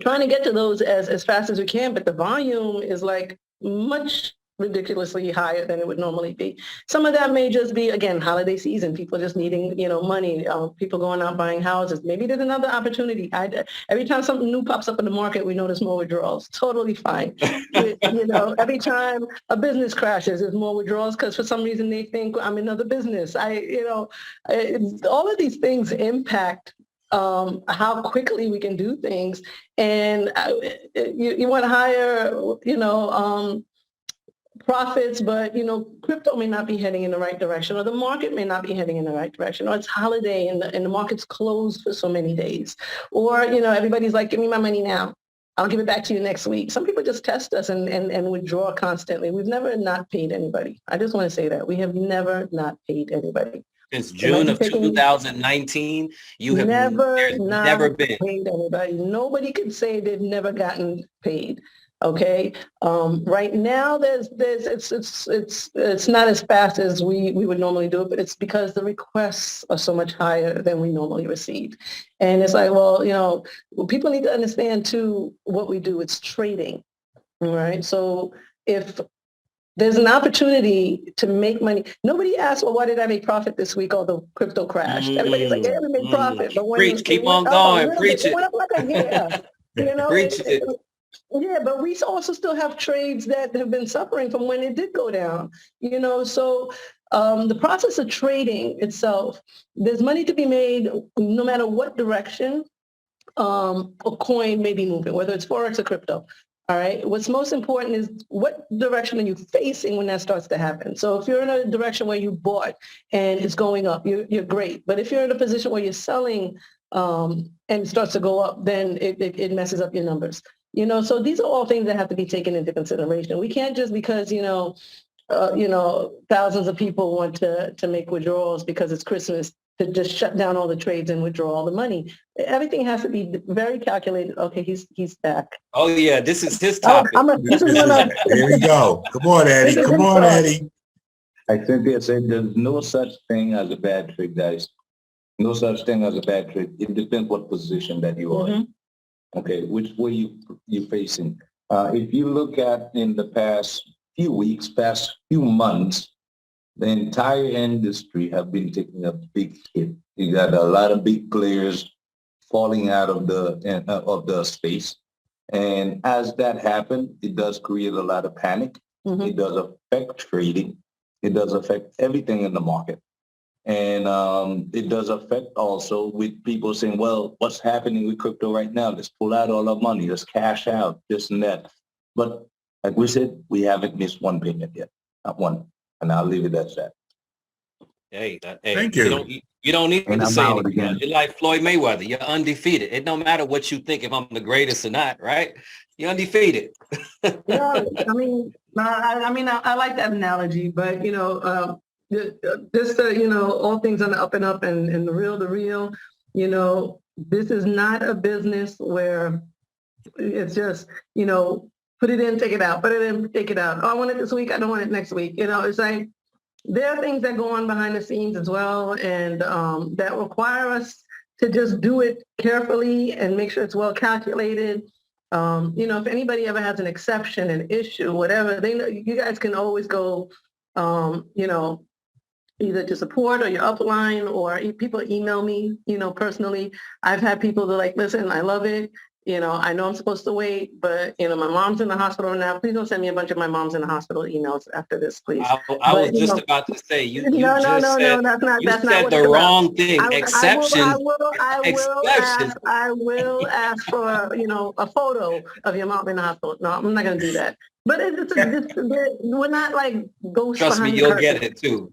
trying to get to those as fast as we can, but the volume is like much ridiculously higher than it would normally be. Some of that may just be, again, holiday season, people just needing, money, people going out buying houses. Maybe there's another opportunity. Every time something new pops up in the market, we notice more withdrawals. Totally fine. Every time a business crashes, there's more withdrawals because for some reason they think I'm in another business. All of these things impact how quickly we can do things. And you want to hire, profits, but crypto may not be heading in the right direction, or the market may not be heading in the right direction, or it's holiday and the market's closed for so many days, or everybody's like, give me my money now, I'll give it back to you next week. Some people just test us and withdraw constantly. We've never not paid anybody. I just want to say that we have never not paid anybody. Since June of 2019, you have never been paid anybody. Nobody can say they've never gotten paid. Okay. Right now, it's not as fast as we would normally do it, but it's because the requests are so much higher than we normally receive. And it's like, well, people need to understand too what we do. It's trading, right? So if there's an opportunity to make money, nobody asks, well, why did I make profit this week? Although crypto crashed, everybody's like, yeah, we made profit. But when keep on going, preach it. It went up like a hair. Preach it. Yeah, but we also still have trades that have been suffering from when it did go down, so the process of trading itself, there's money to be made no matter what direction a coin may be moving, whether it's Forex or crypto. All right. What's most important is what direction are you facing when that starts to happen? So if you're in a direction where you bought and it's going up, you're great. But if you're in a position where you're selling and it starts to go up, then it messes up your numbers. So these are all things that have to be taken into consideration. We can't just because, thousands of people want to make withdrawals because it's Christmas to just shut down all the trades and withdraw all the money. Everything has to be very calculated. Okay, he's back. Oh yeah, this is his topic. Here we go. Come on, Eddie. Come on, Eddie. Like Cynthia said, there's no such thing as a bad trick, guys. No such thing as a bad trade. It depends what position that you are in. Okay, which way you facing. If you look at in the past few weeks, past few months, the entire industry have been taking a big hit. You got a lot of big players falling out of the space. And as that happened, it does create a lot of panic. It does affect trading. It does affect everything in the market. And it does affect also with people saying, well, what's happening with crypto right now? Let's pull out all our money. Let's cash out, this and that. But like we said, we haven't missed one payment yet. Not one. And I'll leave it at that. Hey, Thank you you. don't need And to I'm say out anything again. else. You're like Floyd Mayweather. You're undefeated. It don't matter what you think if I'm the greatest or not, right? You're undefeated. Yeah, I like that analogy, but all things on the up and up and the real, this is not a business where it's just, put it in, take it out, put it in, take it out. Oh, I want it this week. I don't want it next week. It's like, there are things that go on behind the scenes as well, and that require us to just do it carefully and make sure it's well calculated. If anybody ever has an exception, an issue, whatever, they know you guys can always go, either to support or your upline, or people email me, personally. I've had people that are like, listen, I love it. I know I'm supposed to wait, but, my mom's in the hospital now. Please don't send me a bunch of my mom's in the hospital emails after this, please. I was just about to say, you No, said that's not what the it's about. wrong thing. Exceptions. Exceptions. I will ask for, a photo of your mom in the hospital. No, I'm not going to do that. But we're not like ghosts Trust me, behind the you'll curtain. get it too.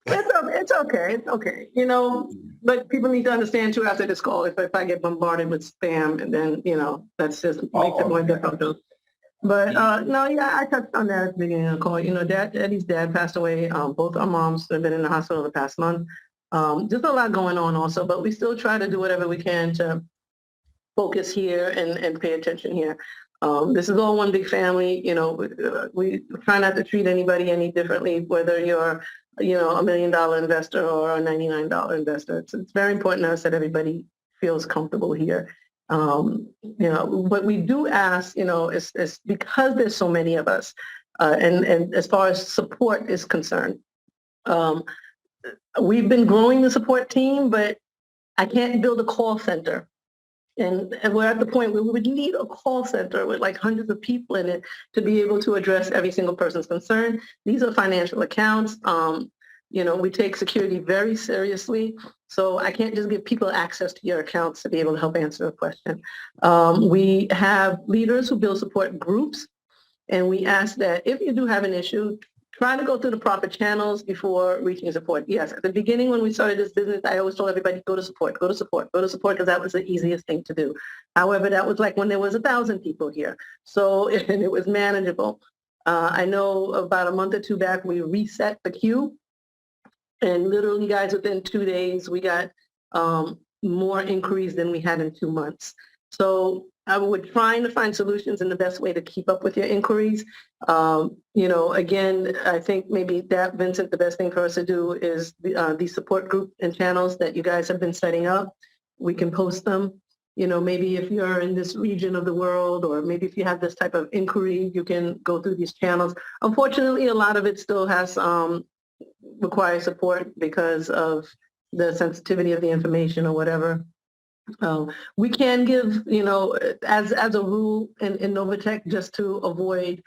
It's okay. It's okay. But people need to understand too after this call, if I get bombarded with spam, and then, that's just makes it more difficult. But no, yeah, I touched on that at the beginning of the call. Eddie's dad passed away. Both our moms have been in the hospital the past month. Just a lot going on also, but we still try to do whatever we can to focus here and pay attention here. This is all one big family. We try not to treat anybody any differently, whether you're $1 million investor or a $99 investor. It's very important to us that everybody feels comfortable here. What we do ask, is because there's so many of us, and as far as support is concerned, we've been growing the support team, but I can't build a call center. And we're at the point where we would need a call center with like hundreds of people in it to be able to address every single person's concern. These are financial accounts. We take security very seriously. So I can't just give people access to your accounts to be able to help answer a question. We have leaders who build support groups. And we ask that if you do have an issue, try to go through the proper channels before reaching support. Yes, at the beginning when we started this business, I always told everybody, go to support, because that was the easiest thing to do. However, that was like when there was 1,000 people here. So, and it was manageable. I know about a month or two back, we reset the queue. And literally, guys, within 2 days, we got more inquiries than we had in 2 months. So we're trying to find solutions and the best way to keep up with your inquiries. Again, I think maybe that, Vincent, the best thing for us to do is the support group and channels that you guys have been setting up. We can post them. Maybe if you're in this region of the world, or maybe if you have this type of inquiry, you can go through these channels. Unfortunately, a lot of it still has requires support because of the sensitivity of the information or whatever. We can give, as a rule in Novatech, just to avoid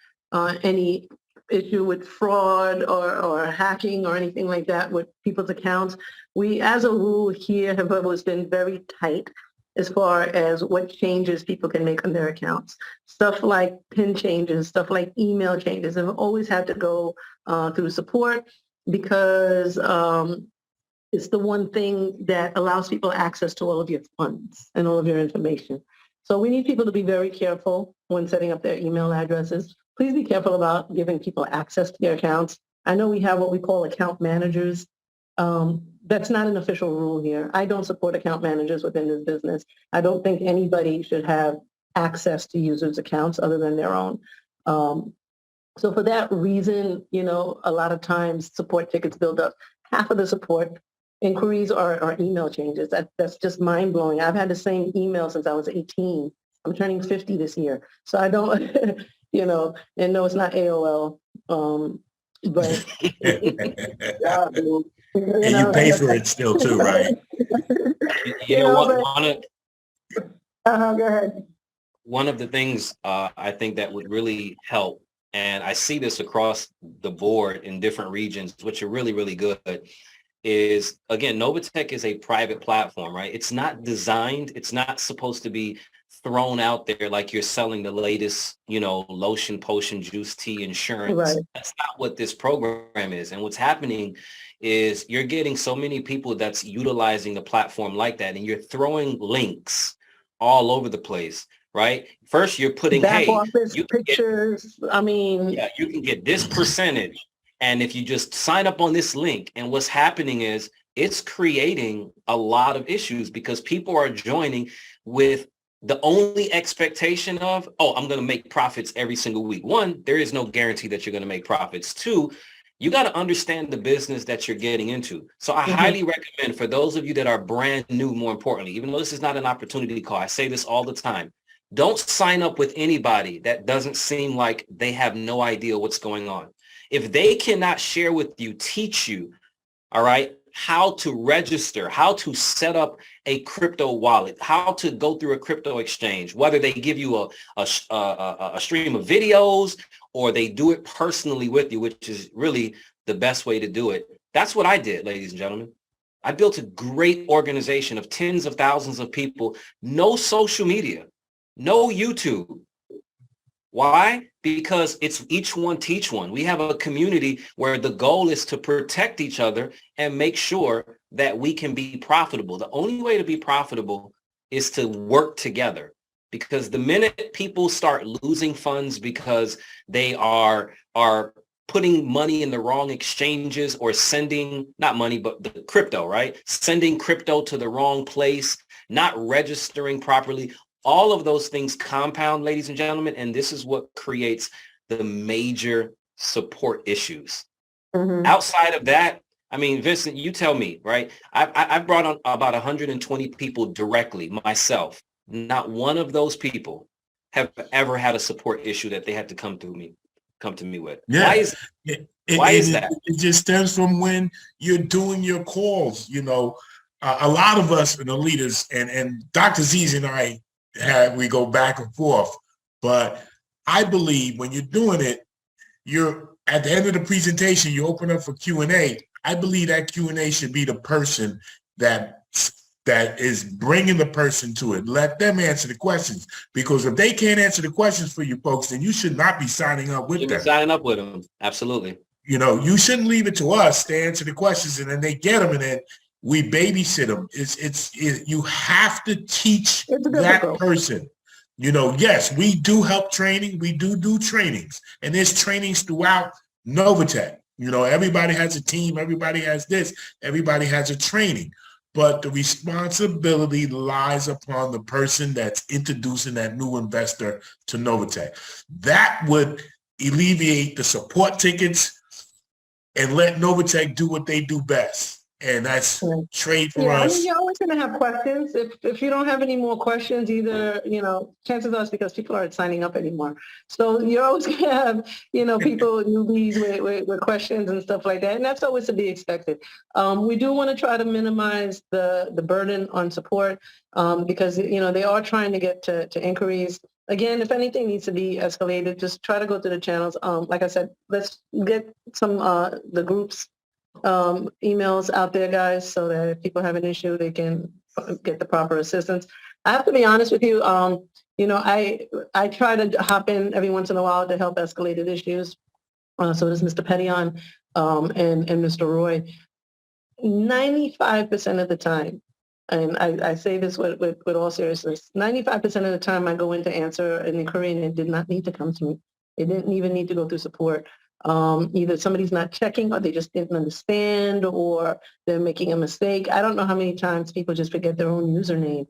any issue with fraud or hacking or anything like that with people's accounts. We, as a rule here, have always been very tight as far as what changes people can make on their accounts. Stuff like PIN changes, stuff like email changes have always had to go through support, because it's the one thing that allows people access to all of your funds and all of your information. So we need people to be very careful when setting up their email addresses. Please be careful about giving people access to their accounts. I know we have what we call account managers. That's not an official rule here. I don't support account managers within this business. I don't think anybody should have access to users' accounts other than their own. So for that reason, a lot of times support tickets build up. Half of the support inquiries or email changes. That's just mind blowing. I've had the same email since I was 18. I'm turning 50 this year. So I don't, and no, it's not AOL. But yeah, And you pay for it still too, right? Go ahead. One of the things I think that would really help, and I see this across the board in different regions, which are really, really good, is, again, Novatech is a private platform, right? It's not designed, it's not supposed to be thrown out there like you're selling the latest, lotion, potion, juice, tea, insurance. Right. That's not what this program is. And what's happening is you're getting so many people that's utilizing the platform like that, and you're throwing links all over the place, right? First, you're putting, back hey, office pictures. You can get this percentage. And if you just sign up on this link, and what's happening is it's creating a lot of issues because people are joining with the only expectation of, I'm going to make profits every single week. One, there is no guarantee that you're going to make profits. Two, you got to understand the business that you're getting into. So I highly recommend, for those of you that are brand new, more importantly, even though this is not an opportunity call, I say this all the time, don't sign up with anybody that doesn't seem like they have no idea what's going on. If they cannot share with you, teach you, all right, how to register, how to set up a crypto wallet, how to go through a crypto exchange, whether they give you a stream of videos or they do it personally with you, which is really the best way to do it. That's what I did, ladies and gentlemen. I built a great organization of tens of thousands of people, no social media, no YouTube. Why? Because it's each one teach one. We have a community where the goal is to protect each other and make sure that we can be profitable. The only way to be profitable is to work together, because the minute people start losing funds because they are putting money in the wrong exchanges or sending, not money, but the crypto, right? Sending crypto to the wrong place, not registering properly. All of those things compound, ladies and gentlemen, and this is what creates the major support issues. Outside of that, I mean, Vincent, you tell me, right? I brought on about 120 people directly myself. Not one of those people have ever had a support issue that they had to come to me with. Yeah. Why is that? It just stems from when you're doing your calls. A lot of us, the leaders, and Dr. Z's and I, we go back and forth, but I believe when you're doing it, you're at the end of the presentation, you open up for Q&A. I believe that Q&A should be the person that is bringing the person to it. Let them answer the questions, because if they can't answer the questions for you folks, then you should not be signing up with them. Signing up with them, absolutely. You shouldn't leave it to us to answer the questions, and then they get them, and then we babysit them. You have to teach that person. Yes, we do help training. We do trainings, and there's trainings throughout Novatech. Everybody has a team. Everybody has this. Everybody has a training. But the responsibility lies upon the person that's introducing that new investor to Novatech. That would alleviate the support tickets and let Novatech do what they do best. And that's trade for us. I mean, you're always going to have questions. If you don't have any more questions, either, chances are it's because people aren't signing up anymore. So you're always going to have, people, newbies with questions and stuff like that. And that's always to be expected. We do want to try to minimize the burden on support because, they are trying to get to inquiries. Again, if anything needs to be escalated, just try to go to the channels. Like I said, let's get some the groups emails out there, guys, so that if people have an issue, they can get the proper assistance. I have to be honest with you. I try to hop in every once in a while to help escalated issues. So does Mr. Petion and Mr. Roy. 95% of the time, and I say this with all seriousness, 95% of the time I go in to answer an inquiry and it did not need to come to me. It didn't even need to go through support. Either somebody's not checking or they just didn't understand or they're making a mistake. I don't know how many times people just forget their own username.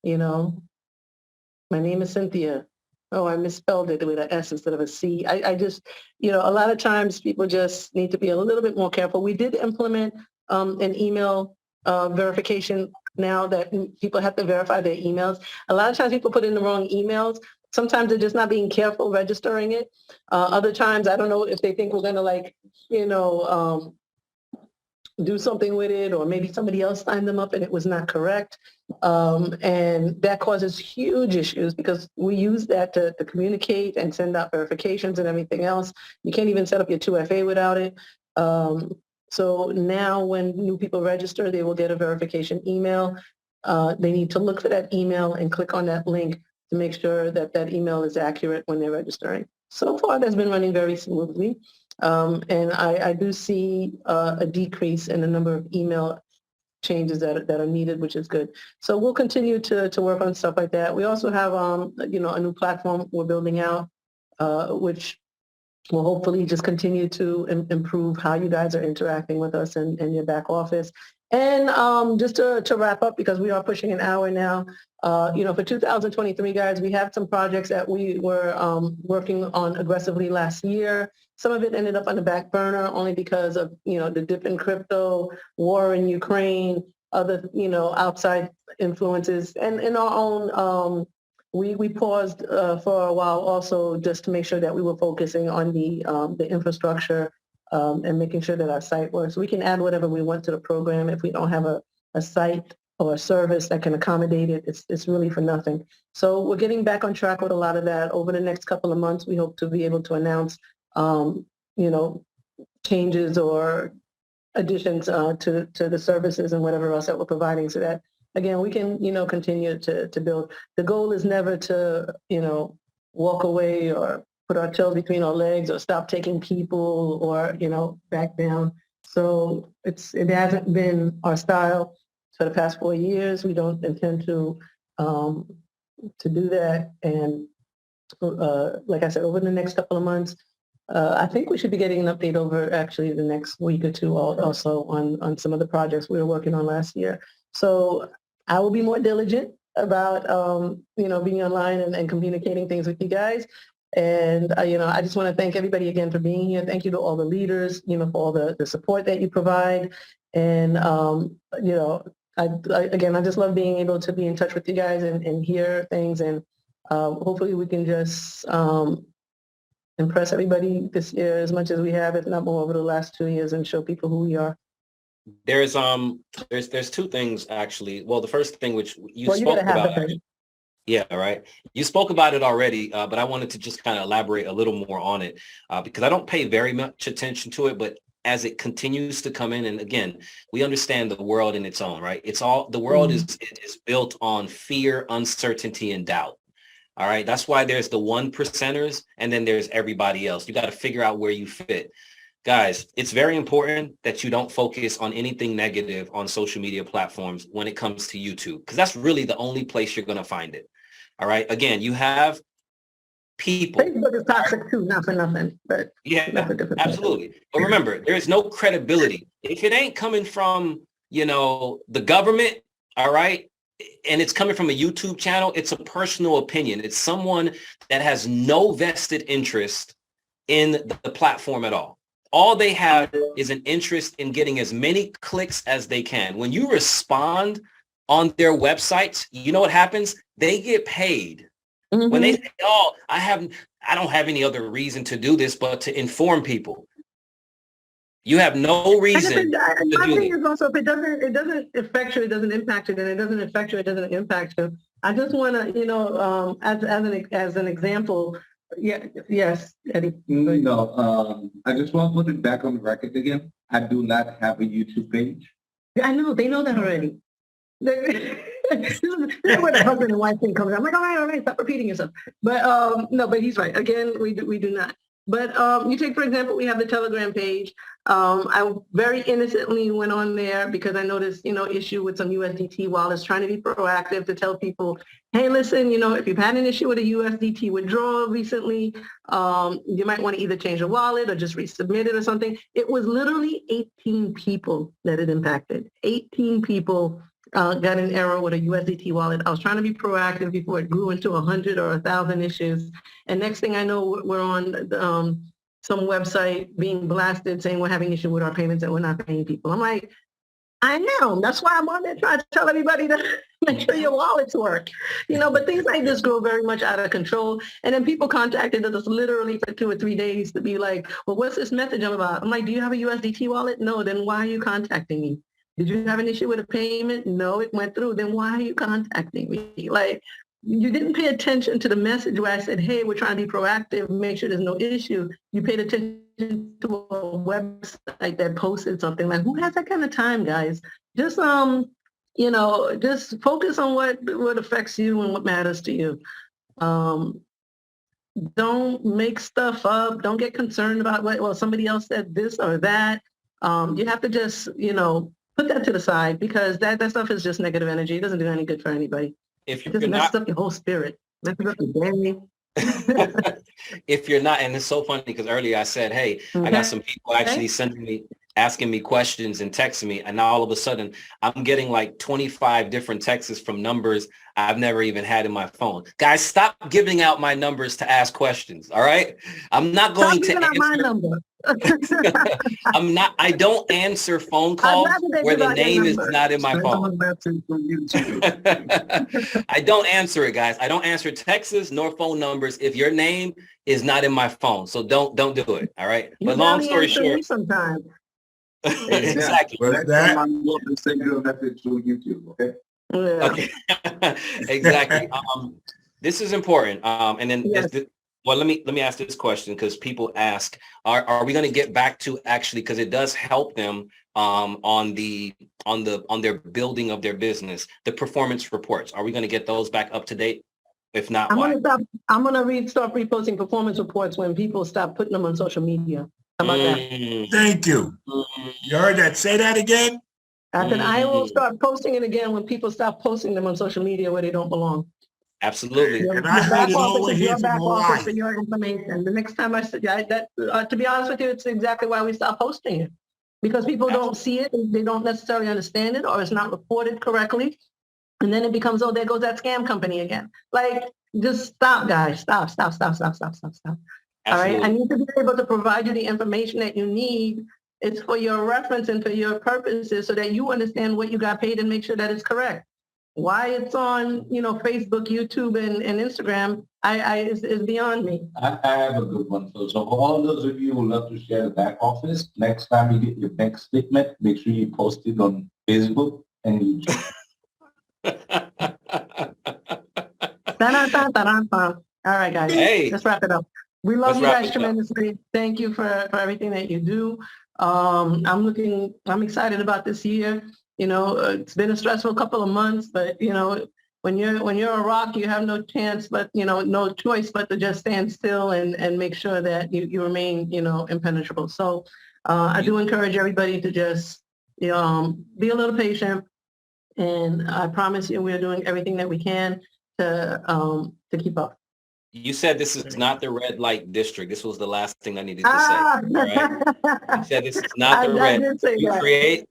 My name is Cynthia. Oh, I misspelled it with an S instead of a C. I just, a lot of times people just need to be a little bit more careful. We did implement an email verification now that people have to verify their emails. A lot of times people put in the wrong emails. Sometimes they're just not being careful registering it. Other times, I don't know if they think we're going to like, do something with it, or maybe somebody else signed them up and it was not correct. And that causes huge issues because we use that to communicate and send out verifications and everything else. You can't even set up your 2FA without it. So now when new people register, they will get a verification email. They need to look for that email and click on that link to make sure that that email is accurate when they're registering. So far, that's been running very smoothly. And I do see a decrease in the number of email changes that are needed, which is good. So we'll continue to work on stuff like that. We also have, a new platform we're building out, which will hopefully just continue to improve how you guys are interacting with us in your back office. And just to wrap up, because we are pushing an hour now, for 2023, guys, we have some projects that we were working on aggressively last year. Some of it ended up on the back burner only because of, the dip in crypto, war in Ukraine, other, outside influences, and in our own, we paused for a while also just to make sure that we were focusing on the infrastructure and making sure that our site works. We can add whatever we want to the program. If we don't have a site or a service that can accommodate it, it's really for nothing. So we're getting back on track with a lot of that. Over the next couple of months, we hope to be able to announce, changes or additions to the services and whatever else that we're providing so that, again, we can, continue to build. The goal is never to, walk away or put our tail between our legs or stop taking people or, back down. So it hasn't been our style for the past 4 years. We don't intend to do that. And like I said, over the next couple of months, I think we should be getting an update over actually the next week or two also on some of the projects we were working on last year. So I will be more diligent about, being online and communicating things with you guys. And, I just want to thank everybody again for being here. Thank you to all the leaders, for all the support that you provide. And, I just love being able to be in touch with you guys and hear things. And hopefully we can just impress everybody this year as much as we have, if not more, over the last 2 years and show people who we are. There's two things actually. Well, the first thing which you spoke about. Yeah, right. You spoke about it already, but I wanted to just kind of elaborate a little more on it because I don't pay very much attention to it, but as it continues to come in, and again, we understand the world in its own, right? The world is built on fear, uncertainty, and doubt. All right. That's why there's the 1%ers and then there's everybody else. You got to figure out where you fit. Guys, it's very important that you don't focus on anything negative on social media platforms when it comes to YouTube, because that's really the only place you're going to find it. All right. Again, you have people. Facebook is toxic too, not for nothing. But yeah, absolutely. But remember, there is no credibility. If it ain't coming from, the government, all right, and it's coming from a YouTube channel, it's a personal opinion. It's someone that has no vested interest in the platform at all. All they have is an interest in getting as many clicks as they can. When you respond on their websites, you know what happens? They get paid. Mm-hmm. When they say, "Oh, I don't have any other reason to do this but to inform people." You have no reason to do this. Is also, if it doesn't affect you, it doesn't impact you, then it doesn't affect you, it doesn't impact you. I just want to, as an example. Yeah. Yes, Eddie. No, I just want to put it back on the record again. I do not have a YouTube page. I know. They know that already. This is where the husband and wife thing comes in. I'm like, all right, stop repeating yourself. But no, but he's right. Again, we do not. But you take, for example, we have the Telegram page. I very innocently went on there because I noticed, issue with some USDT wallets, trying to be proactive to tell people, hey, listen, if you've had an issue with a USDT withdrawal recently, you might want to either change the wallet or just resubmit it or something. It was literally 18 people that it impacted. 18 people got an error with a USDT wallet. I was trying to be proactive before it grew into 100 or 1,000 issues. And next thing I know, we're on some website being blasted saying we're having issue with our payments and we're not paying people. I'm like, I am. That's why I'm on there trying to tell everybody to make sure your wallets work. But things like this grow very much out of control. And then people contacted us literally for 2 or 3 days to be like, well, what's this message about? I'm like, do you have a USDT wallet? No. Then why are you contacting me? Did you have an issue with a payment? No, it went through. Then why are you contacting me? Like, you didn't pay attention to the message where I said, hey, we're trying to be proactive, make sure there's no issue. You paid attention to a website that posted something. Like, who has that kind of time, guys? Just just focus on what affects you and what matters to you. Don't make stuff up. Don't get concerned about somebody else said this or that. You have to just put that to the side, because that stuff is just negative energy. It doesn't do any good for anybody. If it just messes up your whole spirit. Messes up your day. If you're not, and it's so funny because earlier I said, hey, I got some people actually sending me, asking me questions and texting me, and now all of a sudden I'm getting like 25 different texts from numbers I've never even had in my phone. Guys, stop giving out my numbers to ask questions. All right, I'm not going to answer my number. I don't answer phone calls where the name is not in my phone. I don't answer it, guys. I don't answer texts nor phone numbers if your name is not in my phone. So don't do it. All right. But long story short, sometimes. Exactly. Well, that I'm going to send you a message through YouTube. Okay. Yeah. Okay. Exactly. This is important. And then well, let me ask this question, because people ask, are we going to get back to actually, because it does help them on their building of their business, the performance reports. Are we going to get those back up to date? If not, why? I'm going to start reposting performance reports when people stop putting them on social media. How about that? Thank you. You heard that? Say that again. I said I will start posting it again when people stop posting them on social media where they don't belong. Absolutely. And I heard it all the way here from Hawaii. For your information. The next time I said to be honest with you, it's exactly why we stopped posting it. Because people don't see it, they don't necessarily understand it, or it's not reported correctly. And then it becomes, oh, there goes that scam company again. Like, just stop, guys. Stop. Absolutely. All right. I need to be able to provide you the information that you need. It's for your reference and for your purposes, so that you understand what you got paid and make sure that it's correct. Why it's on, Facebook, YouTube, and Instagram, is beyond me. I have a good one. So for all those of you who love to share the back office, next time you get your bank statement, make sure you post it on Facebook and YouTube. All right, guys. Hey, let's wrap it up. We love you guys tremendously. Thank you for everything that you do. I'm excited about this year. It's been a stressful couple of months, but when you're a rock, you have no chance, but no choice but to just stand still and make sure that you remain impenetrable. So I do encourage everybody to just be a little patient, and I promise you we're doing everything that we can to keep up. You said this is not the red light district. This was the last thing I needed to say. All right? You said this is not the red.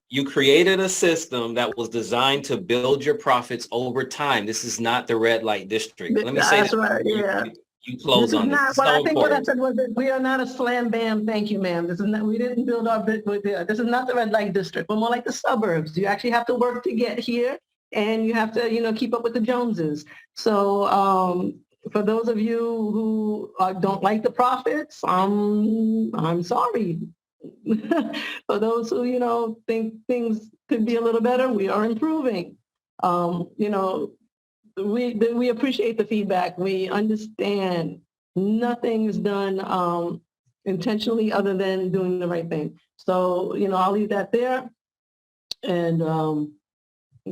You created a system that was designed to build your profits over time. This is not the red light district. Let me say that. Right, yeah. You close on this. I think what I said was that we are not a slam bam. Thank you, ma'am. This is not. We didn't build our bit with this. This is not the red light district. We're more like the suburbs. You actually have to work to get here, and you have to keep up with the Joneses. So. For those of you who don't like the profits, I'm sorry. For those who think things could be a little better, we are improving. We appreciate the feedback. We understand nothing is done intentionally other than doing the right thing. So I'll leave that there. And God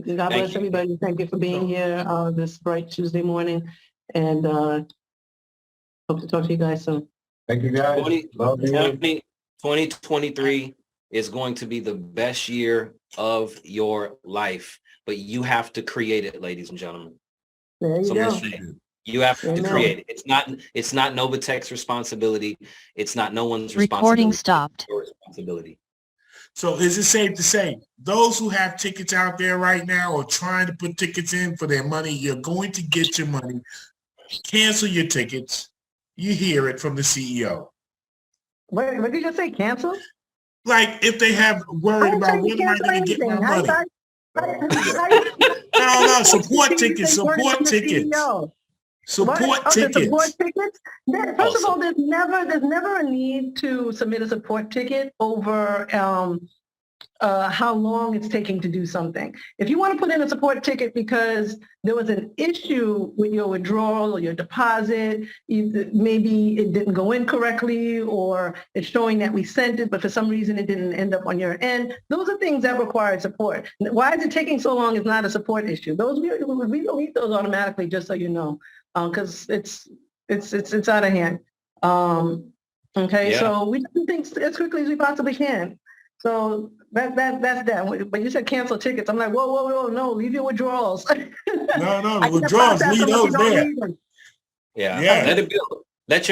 bless everybody. Thank you for being here this bright Tuesday morning. And hope to talk to you guys soon. Thank you, guys. 2023 is going to be the best year of your life, but you have to create it, ladies and gentlemen. There you go. You have to create it. It's not Novatech's responsibility. It's not no one's responsibility. Recording stopped. Your responsibility. So is it safe to say those who have tickets out there right now or trying to put tickets in for their money, you're going to get your money. Cancel your tickets. You hear it from the CEO. Wait, what did you just say? Cancel? Like if they have worried about when am I going to get my money? No, support tickets, support tickets. Support tickets. First of all, there's never a need to submit a support ticket over how long it's taking to do something. If you want to put in a support ticket because there was an issue with your withdrawal or your deposit, maybe it didn't go in correctly, or it's showing that we sent it, but for some reason it didn't end up on your end. Those are things that require support. Why is it taking so long is not a support issue. Those we don't need those automatically, just so you know, because it's out of hand. Okay, yeah. So we do things as quickly as we possibly can. So that's that. But you said cancel tickets. I'm like, whoa, no, leave your withdrawals. No, the withdrawals, leave those there. Yeah. Let it build. Make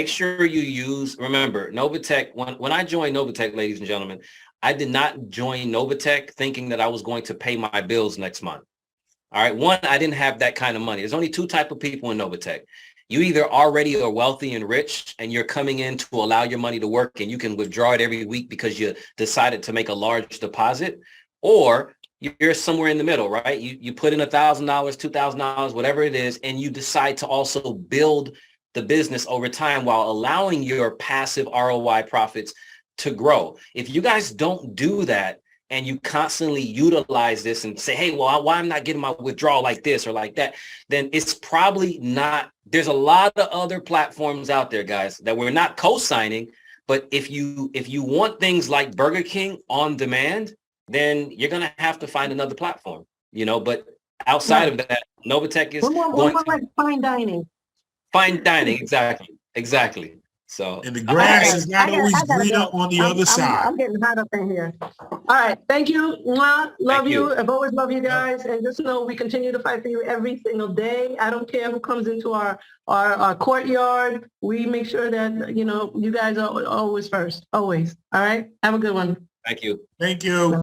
sure you use, remember, Novatech, when I joined Novatech, ladies and gentlemen, I did not join Novatech thinking that I was going to pay my bills next month. All right. One, I didn't have that kind of money. There's only two types of people in Novatech. You either already are wealthy and rich and you're coming in to allow your money to work and you can withdraw it every week because you decided to make a large deposit, or you're somewhere in the middle, right? You put in $1,000, $2,000, whatever it is, and you decide to also build the business over time while allowing your passive ROI profits to grow. If you guys don't do that, and you constantly utilize this and say, hey, well, why I'm not getting my withdrawal like this or like that, then it's probably not. There's a lot of other platforms out there, guys, that we're not co-signing. But if you want things like Burger King on demand, then you're going to have to find another platform, but outside of that, Novatech is going to like fine dining. Fine dining, exactly. So, and the grass is not always greener on the other side. I'm getting hot up in here. All right. Thank you. Love you. I've always loved you guys. And just know we continue to fight for you every single day. I don't care who comes into our courtyard. We make sure that, you guys are always first. Always. All right. Have a good one. Thank you. Thank you.